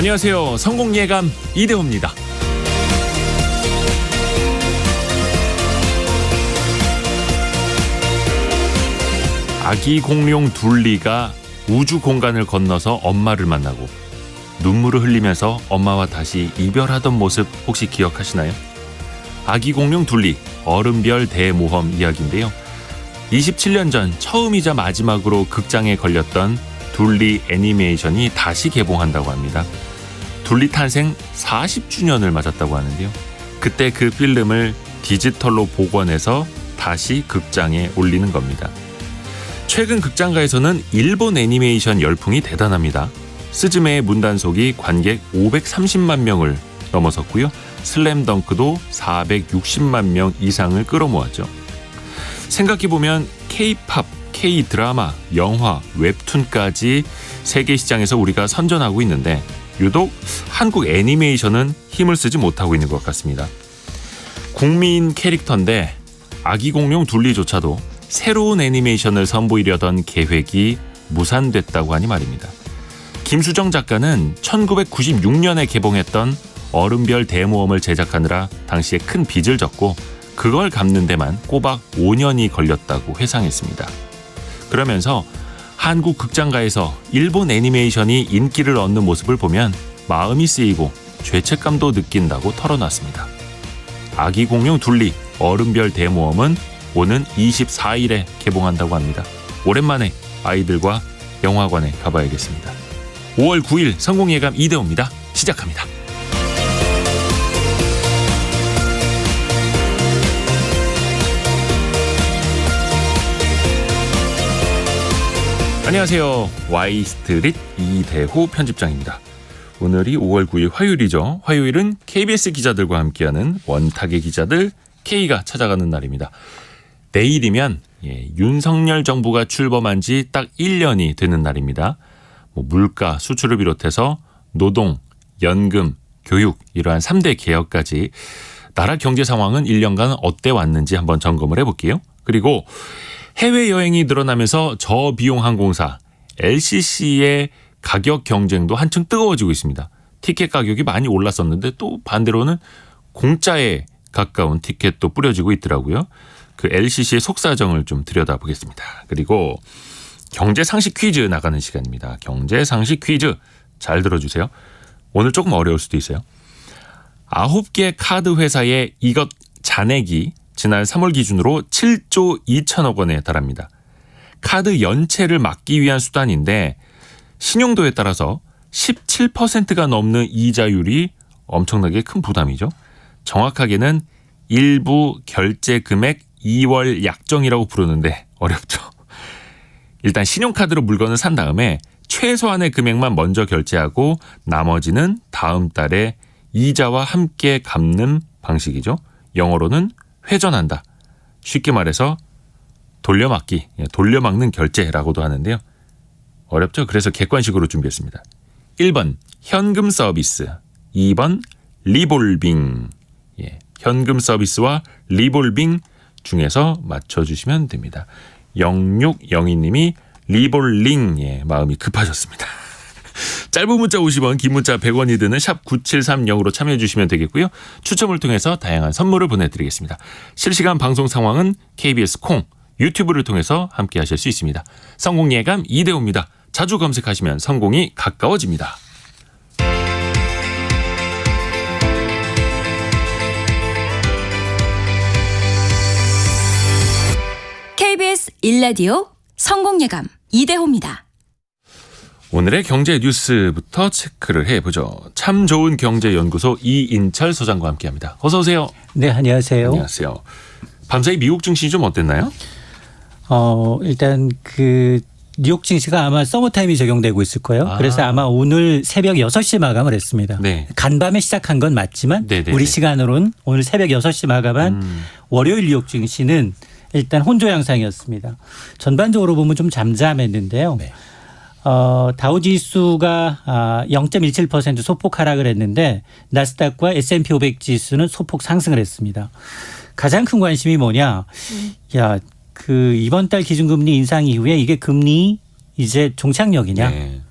안녕하세요. 성공예감 이대호입니다. 아기 공룡 둘리가 우주 공간을 건너서 엄마를 만나고 눈물을 흘리면서 엄마와 다시 이별하던 모습 혹시 기억하시나요? 아기 공룡 둘리 얼음별 대모험 이야기인데요. 27년 전 처음이자 마지막으로 극장에 걸렸던 둘리 애니메이션이 다시 개봉한다고 합니다. 둘리 탄생 40주년을 맞았다고 하는데요. 그때 그 필름을 디지털로 복원해서 다시 극장에 올리는 겁니다. 최근 극장가에서는 일본 애니메이션 열풍이 대단합니다. 스즈메의 문단속이 관객 530만 명을 넘어섰고요. 슬램덩크도 460만 명 이상을 끌어모았죠. 생각해보면 K-팝, K-드라마, 영화, 웹툰까지 세계 시장에서 우리가 선전하고 있는데 유독 한국 애니메이션은 힘을 쓰지 못하고 있는 것 같습니다. 국민 캐릭터인데 아기 공룡 둘리조차도 새로운 애니메이션을 선보이려던 계획이 무산됐다고 하니 말입니다. 김수정 작가는 1996년에 개봉했던 얼음별 대모험을 제작하느라 당시에 큰 빚을 졌고 그걸 갚는 데만 꼬박 5년이 걸렸다고 회상했습니다. 그러면서 한국 극장가에서 일본 애니메이션이 인기를 얻는 모습을 보면 마음이 쓰이고 죄책감도 느낀다고 털어놨습니다. 아기 공룡 둘리 얼음별 대모험은 오는 24일에 개봉한다고 합니다. 오랜만에 아이들과 영화관에 가봐야겠습니다. 5월 9일 성공예감 이대호입니다. 시작합니다. 안녕하세요. Y스트릿 이대호 편집장입니다. 오늘이 5월 9일 화요일이죠. 화요일은 KBS 기자들과 함께하는 원탁의 기자들 K가 찾아가는 날입니다. 내일이면 윤석열 정부가 출범한 지 딱 1년이 되는 날입니다. 물가, 수출을 비롯해서 노동, 연금, 교육 이러한 3대 개혁까지 나라 경제 상황은 1년간 어때 왔는지 한번 점검을 해볼게요. 그리고 해외여행이 늘어나면서 저비용 항공사 LCC의 가격 경쟁도 한층 뜨거워지고 있습니다. 티켓 가격이 많이 올랐었는데 또 반대로는 공짜에 가까운 티켓도 뿌려지고 있더라고요. 그 LCC의 속사정을 좀 들여다보겠습니다. 그리고 경제상식 퀴즈 나가는 시간입니다. 경제상식 퀴즈 잘 들어주세요. 오늘 조금 어려울 수도 있어요. 9개 카드 회사의 이것 잔액이 지난 3월 기준으로 7조 2천억 원에 달합니다. 카드 연체를 막기 위한 수단인데 신용도에 따라서 17%가 넘는 이자율이 엄청나게 큰 부담이죠. 정확하게는 일부 결제 금액 2월 약정이라고 부르는데 어렵죠. 일단 신용카드로 물건을 산 다음에 최소한의 금액만 먼저 결제하고 나머지는 다음 달에 이자와 함께 갚는 방식이죠. 영어로는 회전한다. 쉽게 말해서 돌려막기, 돌려막는 결제라고도 하는데요. 어렵죠? 그래서 객관식으로 준비했습니다. 1번 현금 서비스, 2번 리볼빙. 현금 서비스와 리볼빙 중에서 맞춰주시면 됩니다. 0602님이 리볼링 마음이 급하셨습니다. 짧은 문자 50원, 긴 문자 100원이 드는 샵 9730으로 참여해 주시면 되겠고요. 추첨을 통해서 다양한 선물을 보내드리겠습니다. 실시간 방송 상황은 KBS 콩, 유튜브를 통해서 함께 하실 수 있습니다. 성공예감 이대호입니다. 자주 검색하시면 성공이 가까워집니다. KBS 1라디오 성공예감 이대호입니다. 오늘의 경제 뉴스부터 체크를 해보죠. 참 좋은 경제연구소 이인철 소장과 함께합니다. 어서 오세요. 네, 안녕하세요. 안녕하세요. 밤사이 미국 증시 좀 어땠나요? 일단 그 뉴욕 증시가 아마 서머타임이 적용되고 있을 거예요. 그래서 아마 오늘 새벽 6시 마감을 했습니다. 네. 간밤에 시작한 건 맞지만 네네네. 우리 시간으로는 오늘 새벽 6시 마감한 월요일 뉴욕 증시는 일단 혼조 양상이었습니다. 전반적으로 보면 좀 잠잠했는데요. 네. 다우지수가 0.17% 소폭 하락을 했는데 나스닥과 S&P 500 지수는 소폭 상승을 했습니다. 가장 큰 관심이 뭐냐? 그 이번 달 기준금리 인상 이후에 이게 금리 이제 종착역이냐? 네.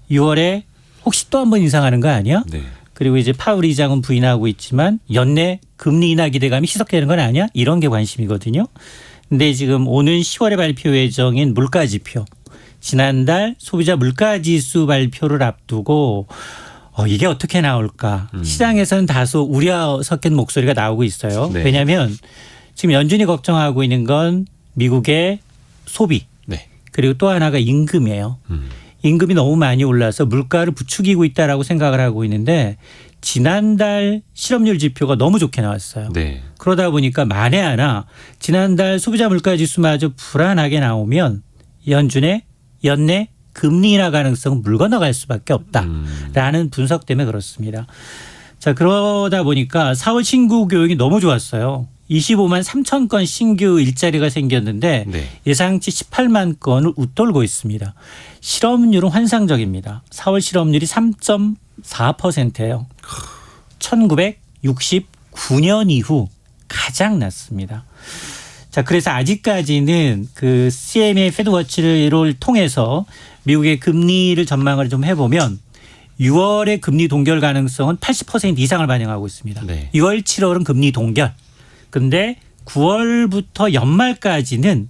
6월에 혹시 또 한 번 인상하는 거 아니야? 네. 그리고 이제 파월 의장은 부인하고 있지만 연내 금리 인하 기대감이 희석되는 건 아니야? 이런 게 관심이거든요. 근데 지금 오는 10월에 발표 예정인 물가지표, 지난달 소비자 물가지수 발표를 앞두고 이게 어떻게 나올까? 시장에서는 다소 우려 섞인 목소리가 나오고 있어요. 네. 왜냐하면 지금 연준이 걱정하고 있는 건 미국의 소비, 네. 그리고 또 하나가 임금이에요. 임금이 너무 많이 올라서 물가를 부추기고 있다라고 생각을 하고 있는데 지난달 실업률 지표가 너무 좋게 나왔어요. 네. 그러다 보니까 만에 하나 지난달 소비자 물가 지수마저 불안하게 나오면 연준의 연내 금리 인하 가능성은 물 건너갈 수밖에 없다라는 분석 때문에 그렇습니다. 자, 그러다 보니까 4월 신규 교육이 너무 좋았어요. 25만 3천 건 신규 일자리가 생겼는데 네. 예상치 18만 건을 웃돌고 있습니다. 실업률은 환상적입니다. 4월 실업률이 3.4%예요. 1969년 이후 가장 낮습니다. 자, 그래서 아직까지는 그 CMA 패드워치를 통해서 미국의 금리를 전망을 좀 해보면 6월의 금리 동결 가능성은 80% 이상을 반영하고 있습니다. 네. 6월, 7월은 금리 동결. 근데 9월부터 연말까지는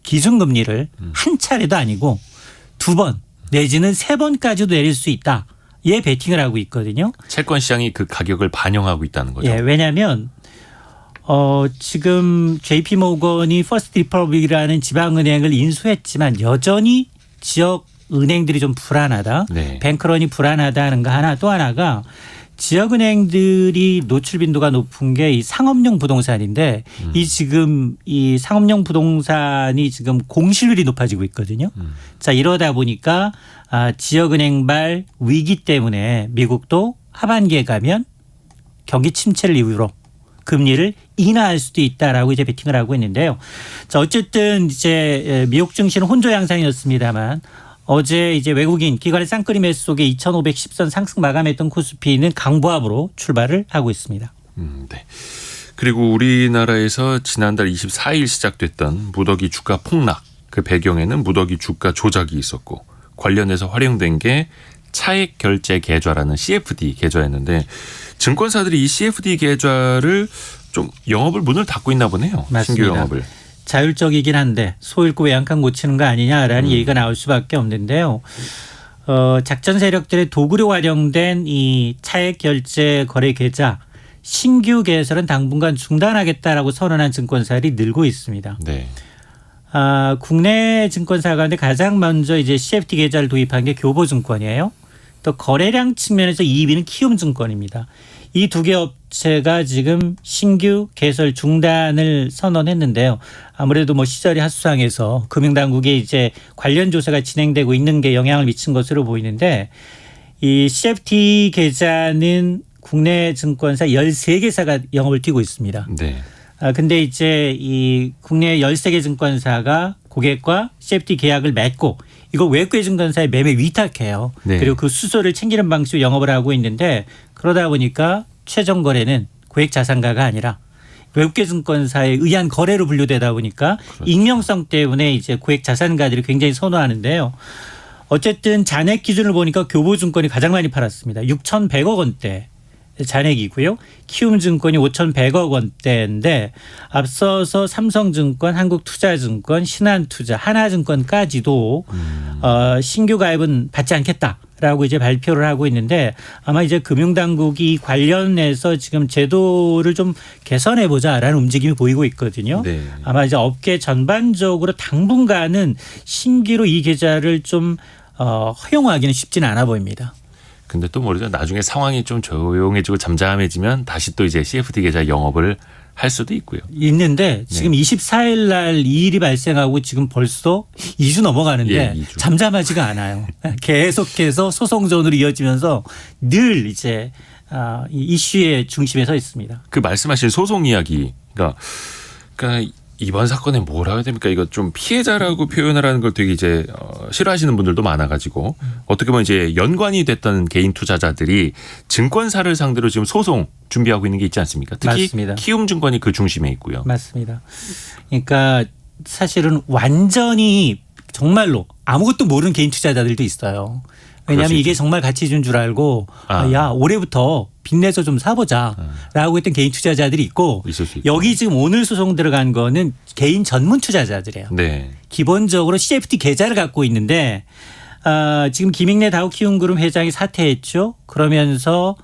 기준금리를 한 차례도 아니고 2번 내지는 3번까지도 내릴 수 있다. 예, 베팅을 하고 있거든요. 채권 시장이 그 가격을 반영하고 있다는 거죠. 예, 왜냐하면 지금 JP 모건이 퍼스트 리퍼블릭이라는 지방은행을 인수했지만 여전히 지역 은행들이 좀 불안하다. 네. 뱅크런이 불안하다는 거 하나, 또 하나가 지역은행들이 노출 빈도가 높은 게 이 상업용 부동산인데 이 지금 이 상업용 부동산이 지금 공실률이 높아지고 있거든요. 자, 이러다 보니까 지역은행발 위기 때문에 미국도 하반기에 가면 경기 침체를 이유로 금리를 인하할 수도 있다라고 이제 베팅을 하고 있는데요. 자, 어쨌든 이제 미국 증시는 혼조 양상이었습니다만 어제 이제 외국인 기관의 쌍끌이 매수 속에 2,510선 상승 마감했던 코스피는 강보합으로 출발을 하고 있습니다. 네. 그리고 우리나라에서 지난달 24일 시작됐던 무더기 주가 폭락, 그 배경에는 무더기 주가 조작이 있었고 관련해서 활용된 게 차액 결제 계좌라는 CFD 계좌였는데 증권사들이 이 CFD 계좌를 좀 영업을 문을 닫고 있나 보네요. 맞습니다. 신규 영업을. 자율적이긴 한데 소잃고 외양간 고치는 거 아니냐라는 얘기가 나올 수밖에 없는데요. 작전 세력들의 도구로 활용된 이 차액 결제 거래 계좌 신규 개설은 당분간 중단하겠다라고 선언한 증권사들이 늘고 있습니다. 네. 국내 증권사 가운데 가장 먼저 이제 CFD 계좌를 도입한 게 교보증권이에요. 또 거래량 측면에서 2위는 키움증권입니다. 이 두 개 업체가 지금 신규 개설 중단을 선언했는데요. 아무래도 뭐 시절이 하수상해서 금융당국에 이제 관련 조사가 진행되고 있는 게 영향을 미친 것으로 보이는데 이 CFD 계좌는 국내 증권사 13개사가 영업을 뛰고 있습니다. 네. 근데 이제 이 국내 13개 증권사가 고객과 CFD 계약을 맺고 이거 외국계 증권사에 매매 위탁해요. 네. 그리고 그 수수료를 챙기는 방식으로 영업을 하고 있는데 그러다 보니까 최종 거래는 고액 자산가가 아니라 외국계 증권사에 의한 거래로 분류되다 보니까 그렇죠. 익명성 때문에 이제 고액 자산가들이 굉장히 선호하는데요. 어쨌든 잔액 기준을 보니까 교보증권이 가장 많이 팔았습니다. 6,100억 원대. 잔액이고요. 키움증권이 5,100억 원대인데 앞서서 삼성증권, 한국투자증권, 신한투자, 하나증권까지도 신규 가입은 받지 않겠다라고 이제 발표를 하고 있는데 아마 이제 금융당국이 관련해서 지금 제도를 좀 개선해 보자라는 움직임이 보이고 있거든요. 네. 아마 이제 업계 전반적으로 당분간은 신규로 이 계좌를 좀 허용하기는 쉽지는 않아 보입니다. 근데 또 모르죠. 나중에 상황이 좀 조용해지고 잠잠해지면 다시 또 이제 CFD 계좌 영업을 할 수도 있고요. 있는데 지금 24일 날 이 일이 발생하고 지금 벌써 2주 넘어가는데 예, 2주. 잠잠하지가 않아요. 계속해서 소송전으로 이어지면서 늘 이제 이 이슈의 중심에 서 있습니다. 그 말씀하신 소송 이야기, 그러니까 이번 사건에 뭐라 해야 됩니까? 이거 좀 피해자라고 표현하라는 걸 되게 이제 싫어하시는 분들도 많아가지고 어떻게 보면 이제 연관이 됐던 개인 투자자들이 증권사를 상대로 지금 소송 준비하고 있는 게 있지 않습니까? 특히 맞습니다. 키움증권이 그 중심에 있고요. 맞습니다. 그러니까 사실은 완전히 정말로 아무것도 모르는 개인 투자자들도 있어요. 왜냐하면 이게 정말 가치 준 줄 알고 야 올해부터 빚내서 좀 사보자라고 했던 개인 투자자들이 있고 여기 지금 오늘 소송 들어간 거는 개인 전문 투자자들이에요. 네. 기본적으로 CFD 계좌를 갖고 있는데 지금 김익래 다우키움그룹 회장이 사퇴했죠. 그러면서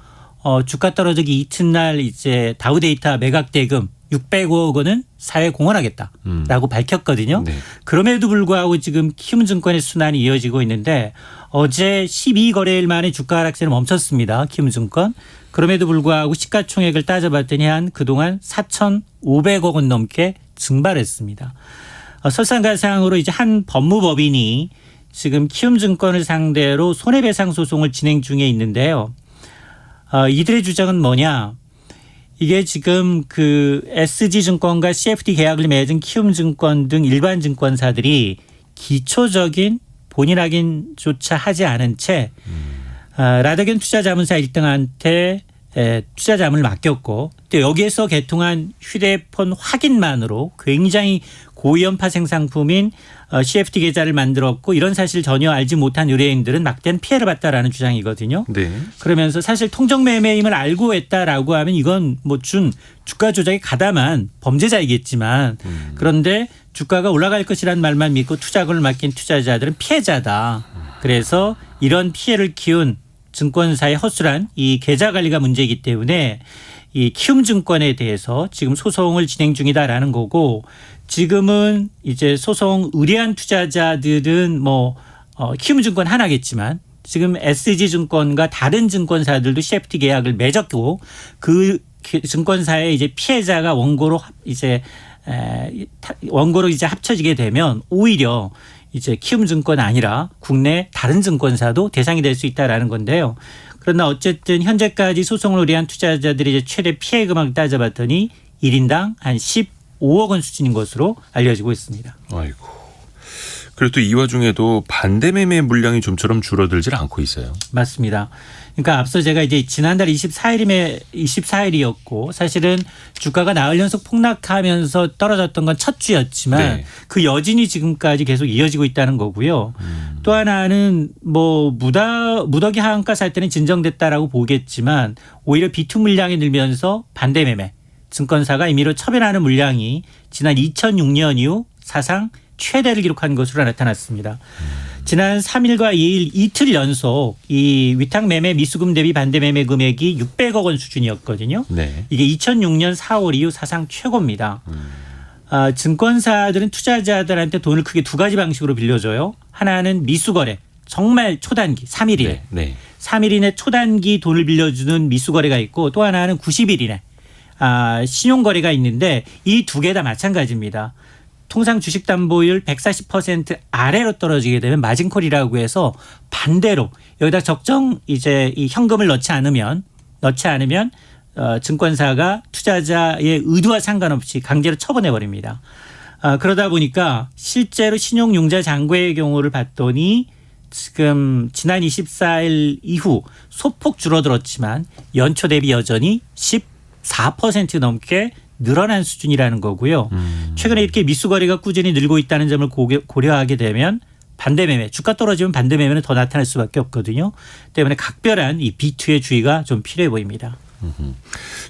주가 떨어지기 이튿날 이제 다우데이터 매각 대금 605억 원은 사회에 공헌하겠다라고 밝혔거든요. 네. 그럼에도 불구하고 지금 키움증권의 순환이 이어지고 있는데 어제 12거래일 만에 주가 하락세를 멈췄습니다. 키움증권. 그럼에도 불구하고 시가총액을 따져봤더니 한 그동안 4,500억 원 넘게 증발했습니다. 설상가상으로 이제 한 법무법인이 지금 키움증권을 상대로 손해배상 소송을 진행 중에 있는데요. 이들의 주장은 뭐냐? 이게 지금 그 SG증권과 CFD 계약을 맺은 키움증권 등 일반 증권사들이 기초적인 본인 확인조차 하지 않은 채 라더견 투자자문사 1등한테 투자자문을 맡겼고 또 여기에서 개통한 휴대폰 확인만으로 굉장히 고위험 파생 상품인 CFD 계좌를 만들었고 이런 사실 전혀 알지 못한 의뢰인들은 막대한 피해를 봤다라는 주장이거든요. 네. 그러면서 사실 통정매매임을 알고 했다라고 하면 이건 뭐 주가 조작에 가담한 범죄자이겠지만 그런데 주가가 올라갈 것이라는 말만 믿고 투자금을 맡긴 투자자들은 피해자다. 그래서 이런 피해를 키운 증권사의 허술한 이 계좌 관리가 문제이기 때문에 이 키움증권에 대해서 지금 소송을 진행 중이다라는 거고 지금은 이제 소송 의뢰한 투자자들은 뭐 키움증권 하나겠지만 지금 SG증권과 다른 증권사들도 CFD 계약을 맺었고 그 증권사의 이제 피해자가 원고로 이제 합쳐지게 되면 오히려 이제 키움증권 아니라 국내 다른 증권사도 대상이 될 수 있다라는 건데요. 그러나 어쨌든 현재까지 소송을 의뢰한 투자자들이 이제 최대 피해 금액을 따져봤더니 1인당 한 15억 원 수준인 것으로 알려지고 있습니다. 아이고. 그리고 또 이 와중에도 반대 매매 물량이 좀처럼 줄어들질 않고 있어요. 맞습니다. 그러니까 앞서 제가 이제 지난달 24일이었고 사실은 주가가 나흘 연속 폭락하면서 떨어졌던 건 첫 주였지만 네. 그 여진이 지금까지 계속 이어지고 있다는 거고요. 또 하나는 뭐 무더기 하한가 살 때는 진정됐다라고 보겠지만 오히려 비투 물량이 늘면서 반대 매매 증권사가 임의로 처분하는 물량이 지난 2006년 이후 사상 최대를 기록한 것으로 나타났습니다. 지난 3일과 2일 이틀 연속 이 위탁 매매 미수금 대비 반대 매매 금액이 600억 원 수준이었거든요. 네. 이게 2006년 4월 이후 사상 최고입니다. 증권사들은 투자자들한테 돈을 크게 두 가지 방식으로 빌려줘요. 하나는 미수거래, 정말 초단기 3일 이내. 네. 3일 이내 초단기 돈을 빌려주는 미수거래가 있고 또 하나는 90일 이내 신용거래가 있는데 이 두 개 다 마찬가지입니다. 통상 주식담보율 140% 아래로 떨어지게 되면 마진콜이라고 해서 반대로 여기다 적정 이제 이 현금을 넣지 않으면 증권사가 투자자의 의도와 상관없이 강제로 처분해 버립니다. 그러다 보니까 실제로 신용융자 장고의 경우를 봤더니 지금 지난 24일 이후 소폭 줄어들었지만 연초 대비 여전히 14% 넘게 늘어난 수준이라는 거고요. 최근에 이렇게 미수거래가 꾸준히 늘고 있다는 점을 고려하게 되면 반대매매, 주가 떨어지면 반대매매는 더 나타날 수밖에 없거든요. 때문에 각별한 이 B2의 주의가 좀 필요해 보입니다.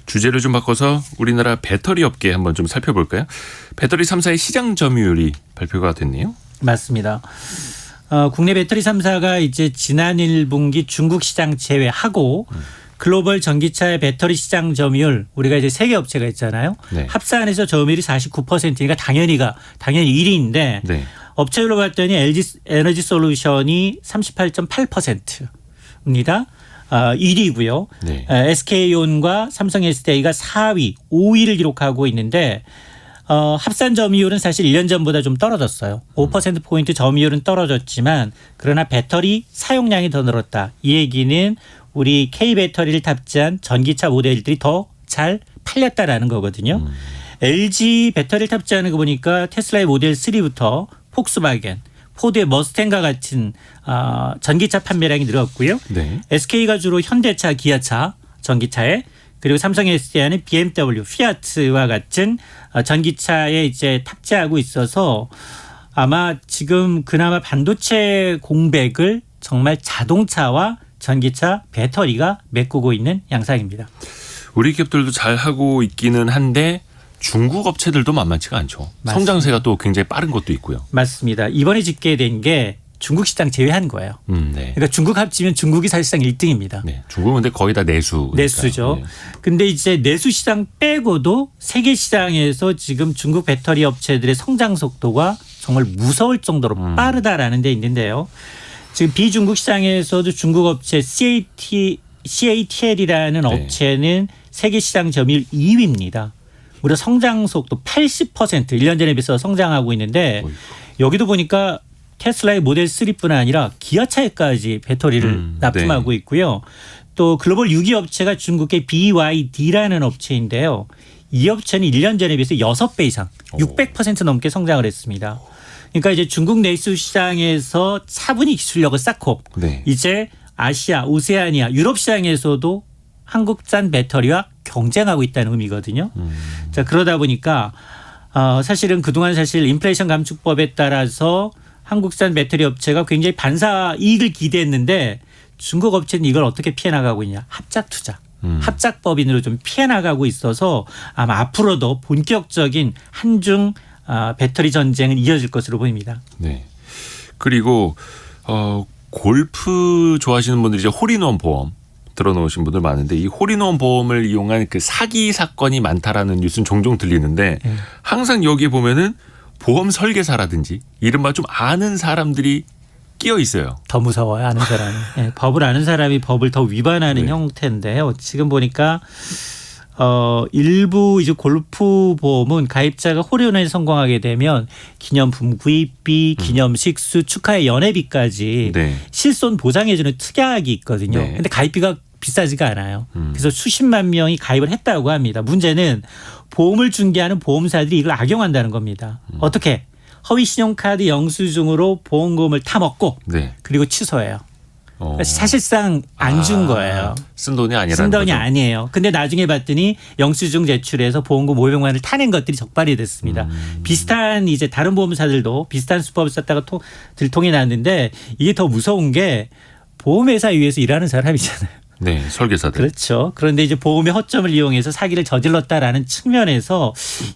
주제를 좀 바꿔서 우리나라 배터리 업계 한번 좀 살펴볼까요? 배터리 3사의 시장 점유율이 발표가 됐네요. 맞습니다. 국내 배터리 3사가 이제 지난 1분기 중국 시장 제외하고 글로벌 전기차의 배터리 시장 점유율 우리가 이제 세 개 업체가 있잖아요. 네. 합산해서 점유율이 49%니까 당연히 1위인데 네. 업체별로 봤더니 LG 에너지 솔루션이 38.8%입니다. 1위고요. 네. SK온과 삼성 SDI가 4위, 5위를 기록하고 있는데 합산 점유율은 사실 1년 전보다 좀 떨어졌어요. 5%포인트 점유율은 떨어졌지만 그러나 배터리 사용량이 더 늘었다. 이 얘기는 우리 K배터리를 탑재한 전기차 모델들이 더 잘 팔렸다라는 거거든요. LG 배터리를 탑재하는 거 보니까 테슬라의 모델 3부터 폭스바겐, 포드의 머스탱과 같은 전기차 판매량이 늘었고요. 네. SK가 주로 현대차, 기아차, 전기차에 그리고 삼성 SDI는 BMW, 피아트와 같은 전기차에 이제 탑재하고 있어서 아마 지금 그나마 반도체 공백을 정말 자동차와 전기차, 배터리가 메꾸고 있는 양상입니다. 우리 기업들도 잘 하고 있기는 한데 중국 업체들도 만만치가 않죠. 맞습니다. 성장세가 또 굉장히 빠른 것도 있고요. 맞습니다. 이번에 집계된 게 중국 시장 제외한 거예요. 네. 그러니까 중국 합치면 중국이 사실상 1등입니다. 네. 중국은 근데 거의 다 내수. 내수죠. 네. 근데 이제 내수 시장 빼고도 세계 시장에서 지금 중국 배터리 업체들의 성장 속도가 정말 무서울 정도로 빠르다라는 데 있는데요. 지금 비중국 시장에서도 중국 업체 CATL이라는 네. 업체는 세계 시장 점유율 2위입니다. 무려 성장 속도 80% 1년 전에 비해서 성장하고 있는데 여기도 보니까 테슬라의 모델 3뿐 아니라 기아차에까지 배터리를 납품하고 네. 있고요. 또 글로벌 6위 업체가 중국의 BYD라는 업체인데요. 이 업체는 1년 전에 비해서 6배 이상 600% 넘게 성장을 했습니다. 그러니까 이제 중국 내수 시장에서 차분히 기술력을 쌓고 네. 이제 아시아, 오세아니아, 유럽 시장에서도 한국산 배터리와 경쟁하고 있다는 의미거든요. 자, 그러다 보니까 사실은 그동안 사실 인플레이션 감축법에 따라서 한국산 배터리 업체가 굉장히 반사 이익을 기대했는데 중국 업체는 이걸 어떻게 피해 나가고 있냐. 합작 투자. 합작법인으로 좀 피해 나가고 있어서 아마 앞으로도 본격적인 한중 배터리 전쟁은 이어질 것으로 보입니다. 네. 그리고 골프 좋아하시는 분들이 이제 홀인원 보험 들어놓으신 분들 많은데 이 홀인원 보험을 이용한 그 사기 사건이 많다라는 뉴스는 종종 들리는데 항상 여기에 보면은 보험 설계사라든지 이른바 좀 아는 사람들이 끼어 있어요. 더 무서워요, 아는 사람이. 네, 법을 아는 사람이 법을 더 위반하는 네. 형태인데요. 지금 보니까 일부 이제 골프 보험은 가입자가 홀인원에 성공하게 되면 기념품 구입비, 기념식수, 축하의 연회비까지 네. 실손 보장해주는 특약이 있거든요. 네. 근데 가입비가 비싸지가 않아요. 그래서 수십만 명이 가입을 했다고 합니다. 문제는 보험을 중개하는 보험사들이 이걸 악용한다는 겁니다. 어떻게? 허위 신용카드 영수증으로 보험금을 타먹고 네. 그리고 취소해요. 그러니까 사실상 안 준 거예요. 쓴 돈이 아니라는 쓴 돈이 거죠. 아니에요. 근데 나중에 봤더니 영수증 제출해서 보험금 500만 원을 타낸 것들이 적발이 됐습니다. 비슷한 이제 다른 보험사들도 비슷한 수법을 썼다가 들통이 났는데 이게 더 무서운 게 보험회사에 의해서 일하는 사람이잖아요. 네, 설계사들. 그렇죠. 그런데 이제 보험의 허점을 이용해서 사기를 저질렀다라는 측면에서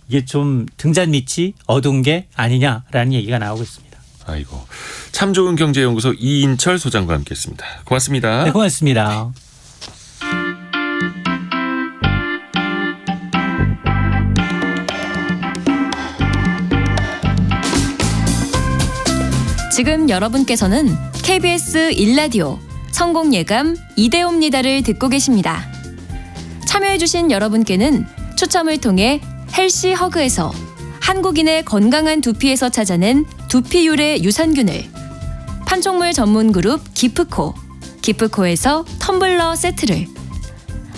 이게 좀 등잔 밑이 어두운 게 아니냐라는 얘기가 나오고 있습니다. 아이고. 참 좋은 경제연구소 이인철 소장과 함께했습니다. 고맙습니다. 네, 고맙습니다. 지금 여러분께서는 KBS 1라디오 성공예감 이대호입니다를 듣고 계십니다. 참여해주신 여러분께는 추첨을 통해 헬시 허그에서 한국인의 건강한 두피에서 찾아낸 두피 유래 유산균을, 판촉물 전문 그룹 기프코에서 텀블러 세트를,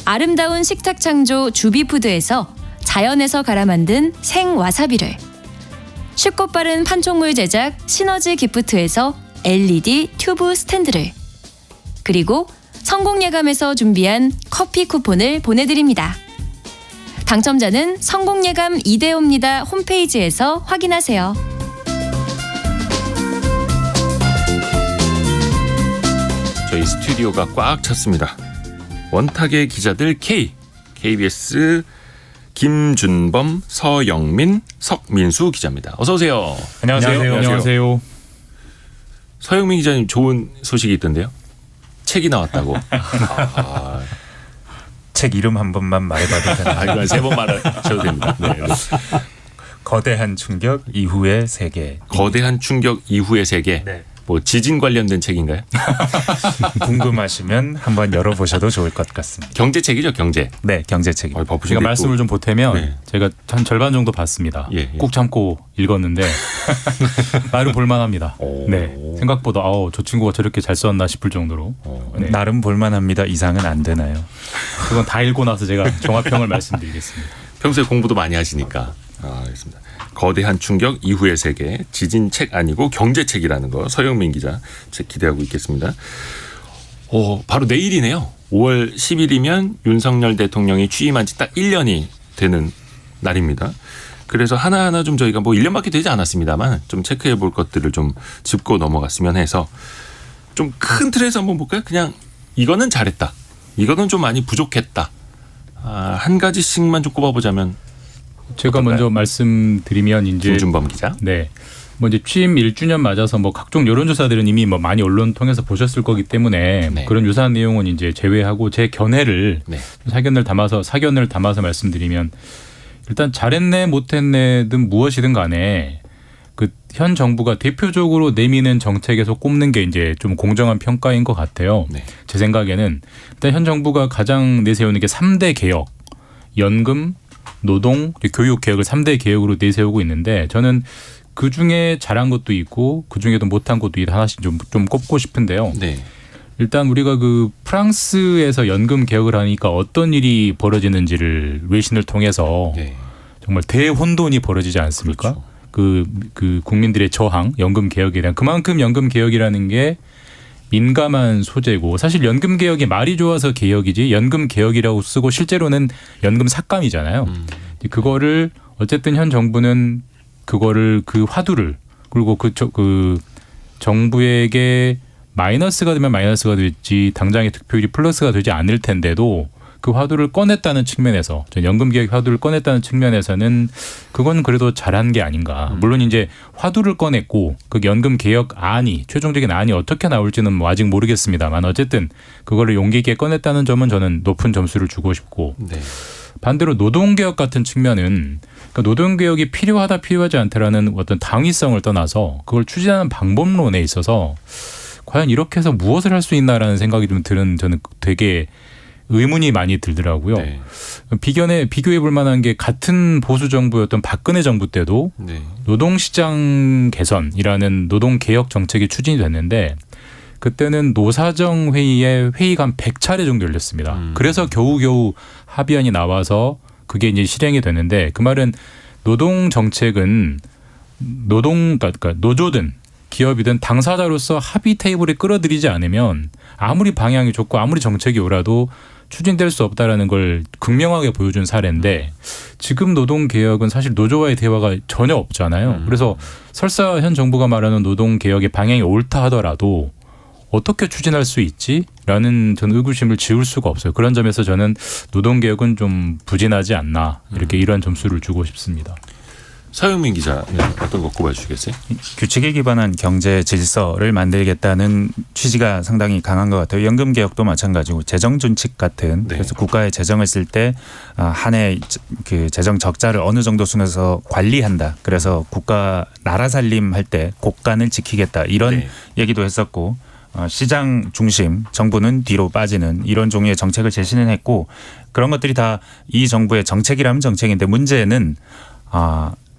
아름다운 식탁 창조 주비푸드에서 자연에서 갈아 만든 생와사비를, 쉽고 빠른 판촉물 제작 시너지 기프트에서 LED 튜브 스탠드를, 그리고 성공예감에서 준비한 커피 쿠폰을 보내드립니다. 당첨자는 성공예감 이대호입니다 홈페이지에서 확인하세요. 저희 스튜디오가 꽉 찼습니다. 원탁의 기자들 KBS 김준범, 서영민, 석민수 기자입니다. 어서 오세요. 안녕하세요. 서영민 기자님 좋은 소식이 있던데요. 책이 나왔다고. 책 이름 한 번만 말해봐도 되나요? 이건 세 번 말하셔도 됩니다. 네. 거대한 충격 이후의 세계. 거대한 충격 이후의 세계. 네. 뭐 지진 관련된 책인가요? 궁금하시면 한번 열어보셔도 좋을 것 같습니다. 경제책이죠, 경제. 네, 경제책입니다. 바쁘신데 제가 말씀을 좀 보태면 네. 제가 한 절반 정도 봤습니다. 예. 꾹 참고 읽었는데 나름 볼만합니다. 오. 네, 생각보다 저 친구가 저렇게 잘 썼나 싶을 정도로. 네. 나름 볼만합니다. 이상은 안 되나요? 그건 다 읽고 나서 제가 종합평을 말씀드리겠습니다. 평소에 공부도 많이 하시니까. 알겠습니다. 거대한 충격 이후의 세계, 지진 책 아니고 경제책이라는 거 서영민 기자 책 기대하고 있겠습니다. 바로 내일이네요. 5월 10일이면 윤석열 대통령이 취임한 지 딱 1년이 되는 날입니다. 그래서 하나하나 좀 저희가 1년밖에 되지 않았습니다만 좀 체크해 볼 것들을 좀 짚고 넘어갔으면 해서 좀 큰 틀에서 한번 볼까요? 그냥 이거는 잘했다. 이거는 좀 많이 부족했다. 한 가지씩만 좀 꼽아보자면 제가 어떨까요? 먼저 말씀드리면 이제 김준범 기자. 네. 뭐 이제 취임 1주년 맞아서 뭐 각종 여론조사들은 이미 뭐 많이 언론 통해서 보셨을 거기 때문에 네. 그런 유사한 내용은 이제 제외하고 제 견해를 네. 사견을 담아서 말씀드리면 일단 잘했네 못했네든 무엇이든 간에 그 현 정부가 대표적으로 내미는 정책에서 꼽는 게 이제 좀 공정한 평가인 것 같아요. 네. 제 생각에는 일단 현 정부가 가장 내세우는 게 3대 개혁, 연금, 노동, 교육 개혁을 3대 개혁으로 내세우고 있는데 저는 그 중에 잘한 것도 있고 그 중에도 못한 것도 하나씩 좀 꼽고 싶은데요. 네. 일단 우리가 그 프랑스에서 연금 개혁을 하니까 어떤 일이 벌어지는지를 외신을 통해서 네. 정말 대혼돈이 벌어지지 않습니까? 그렇죠. 그 국민들의 저항, 연금 개혁에 대한 그만큼 연금 개혁이라는 게 민감한 소재고 사실 연금 개혁이 말이 좋아서 개혁이지 연금 개혁이라고 쓰고 실제로는 연금 삭감이잖아요. 그거를 어쨌든 현 정부는 그거를 그 화두를 그리고 그 정부에게 마이너스가 되면 마이너스가 될지 당장의 득표율이 플러스가 되지 않을 텐데도 그 화두를 꺼냈다는 측면에서 연금 개혁 화두를 꺼냈다는 측면에서는 그건 그래도 잘한 게 아닌가. 물론 이제 화두를 꺼냈고 그 연금 개혁 안이 최종적인 안이 어떻게 나올지는 뭐 아직 모르겠습니다만 어쨌든 그거를 용기 있게 꺼냈다는 점은 저는 높은 점수를 주고 싶고 네. 반대로 노동개혁 같은 측면은 그러니까 노동개혁이 필요하다 필요하지 않다라는 어떤 당위성을 떠나서 그걸 추진하는 방법론에 있어서 과연 이렇게 해서 무엇을 할 수 있나라는 생각이 좀 드는 저는 되게 의문이 많이 들더라고요. 네. 비교해 볼 만한 게 같은 보수 정부였던 박근혜 정부 때도 네. 노동시장 개선이라는 노동개혁 정책이 추진이 됐는데 그때는 노사정 회의에 회의가 한 100차례 정도 열렸습니다. 그래서 겨우겨우 합의안이 나와서 그게 이제 실행이 됐는데 그 말은 노동 정책은 그러니까 노조든 기업이든 당사자로서 합의 테이블에 끌어들이지 않으면 아무리 방향이 좋고 아무리 정책이 옳아도 추진될 수 없다라는 걸 극명하게 보여준 사례인데 지금 노동개혁은 사실 노조와의 대화가 전혀 없잖아요. 그래서 설사 현 정부가 말하는 노동개혁의 방향이 옳다 하더라도 어떻게 추진할 수 있지라는 저는 의구심을 지울 수가 없어요. 그런 점에서 저는 노동개혁은 좀 부진하지 않나 이렇게 이런 점수를 주고 싶습니다. 서영민 기자 어떤 거 꼽아주시겠어요? 규칙에 기반한 경제 질서를 만들겠다는 취지가 상당히 강한 것 같아요. 연금 개혁도 마찬가지고 재정 준칙 같은 그래서 국가의 재정을 쓸 때 한 해 그 재정 적자를 어느 정도 순에서 관리한다. 그래서 국가 나라 살림할 때 곳간을 지키겠다 이런 얘기도 했었고 시장 중심 정부는 뒤로 빠지는 이런 종류의 정책을 제시는 했고 그런 것들이 다 이 정부의 정책이라면 정책인데 문제는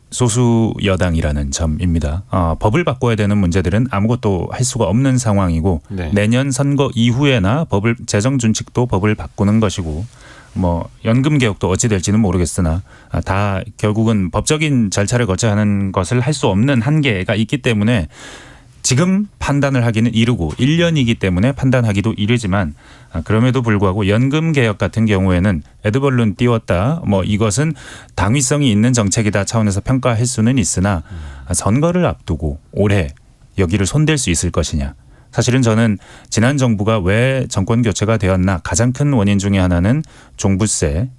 소수 여당이라는 점입니다. 법을 바꿔야 되는 문제들은 아무것도 할 수가 없는 상황이고 내년 선거 이후에나 재정 준칙도 법을 바꾸는 것이고 뭐 연금 개혁도 어찌 될지는 모르겠으나 다 결국은 법적인 절차를 거쳐야 하는 것을 할 수 없는 한계가 있기 때문에 지금 판단을 하기는 이르고 1년이기 때문에 판단하기도 이르지만 그럼에도 불구하고 연금 개혁 같은 경우에는 에드벌룬 띄웠다. 뭐 이것은 당위성이 있는 정책이다 차원에서 평가할 수는 있으나 선거를 앞두고 올해 여기를 손댈 수 있을 것이냐. 사실은 저는 지난 정부가 왜 정권 교체가 되었나 가장 큰 원인 중에 하나는 종부세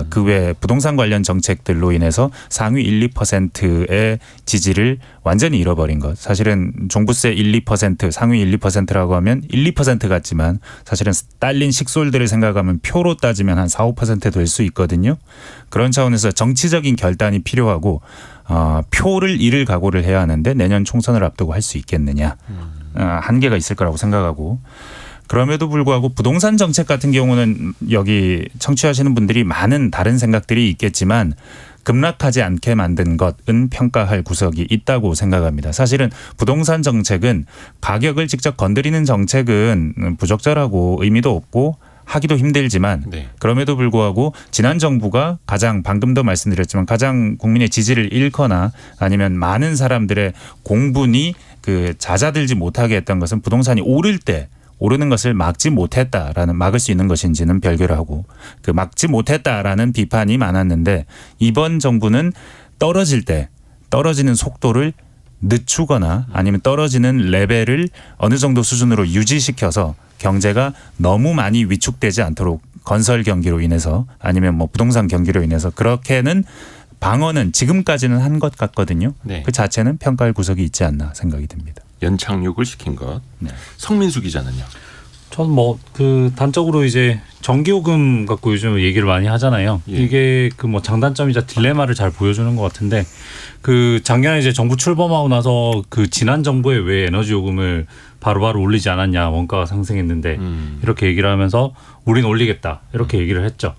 그 외 부동산 관련 정책들로 인해서 상위 1, 2%의 지지를 완전히 잃어버린 것. 사실은 종부세 1, 2% 상위 1, 2%라고 하면 1, 2% 같지만 사실은 딸린 식솔들을 생각하면 표로 따지면 한 4, 5% 될 수 있거든요. 그런 차원에서 정치적인 결단이 필요하고 표를 잃을 각오를 해야 하는데 내년 총선을 앞두고 할 수 있겠느냐. 한계가 있을 거라고 생각하고 그럼에도 불구하고 부동산 정책 같은 경우는 여기 청취하시는 분들이 많은 다른 생각들이 있겠지만 급락하지 않게 만든 것은 평가할 구석이 있다고 생각합니다. 사실은 부동산 정책은 가격을 직접 건드리는 정책은 부적절하고 의미도 없고 하기도 힘들지만 그럼에도 불구하고 지난 정부가 가장 방금도 말씀드렸지만 가장 국민의 지지를 잃거나 아니면 많은 사람들의 공분이 잦아들지 못하게 했던 것은 부동산이 오르는 것을 막지 못했다라는 막을 수 있는 것인지는 별개로 하고 막지 못했다라는 비판이 많았는데 이번 정부는 떨어지는 속도를 늦추거나 아니면 떨어지는 레벨을 어느 정도 수준으로 유지시켜서 경제가 너무 많이 위축되지 않도록 건설 경기로 인해서 아니면 뭐 부동산 경기로 인해서 그렇게는 방어는 지금까지는 한 것 같거든요. 네. 그 자체는 평가할 구석이 있지 않나 생각이 듭니다. 연착륙을 시킨 것. 네. 성민수 기자는요. 전 뭐 그 단적으로 이제 전기요금 갖고 요즘 얘기를 많이 하잖아요. 예. 이게 그 뭐 장단점이자 딜레마를 잘 보여주는 것 같은데 그 작년에 이제 정부 출범하고 나서 그 지난 정부에 왜 에너지 요금을 바로바로 올리지 않았냐, 원가가 상승했는데 이렇게 얘기를 하면서 우린 올리겠다 이렇게 얘기를 했죠.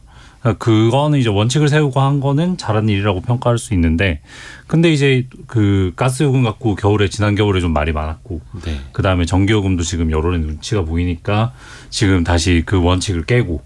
그거는 이제 원칙을 세우고 한 거는 잘한 일이라고 평가할 수 있는데, 근데 이제 그 가스요금 갖고 지난 겨울에 좀 말이 많았고, 네. 그 다음에 전기요금도 지금 여론의 눈치가 보이니까 지금 다시 그 원칙을 깨고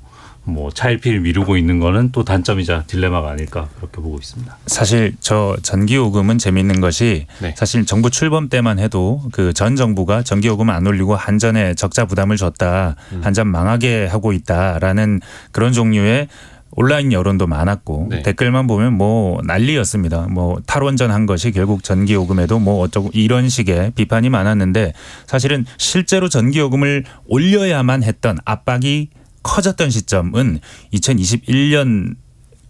뭐 차일피일 미루고 있는 거는 또 단점이자 딜레마가 아닐까 그렇게 보고 있습니다. 사실 저 전기요금은 재미있는 것이 네. 사실 정부 출범 때만 해도 그 전 정부가 전기요금 안 올리고 한전에 적자 부담을 줬다, 한전 망하게 하고 있다라는 그런 종류의 온라인 여론도 많았고 네. 댓글만 보면 뭐 난리였습니다. 뭐 탈원전한 것이 결국 전기요금에도 뭐 어쩌고 이런 식의 비판이 많았는데, 사실은 실제로 전기요금을 올려야만 했던 압박이 커졌던 시점은 2021년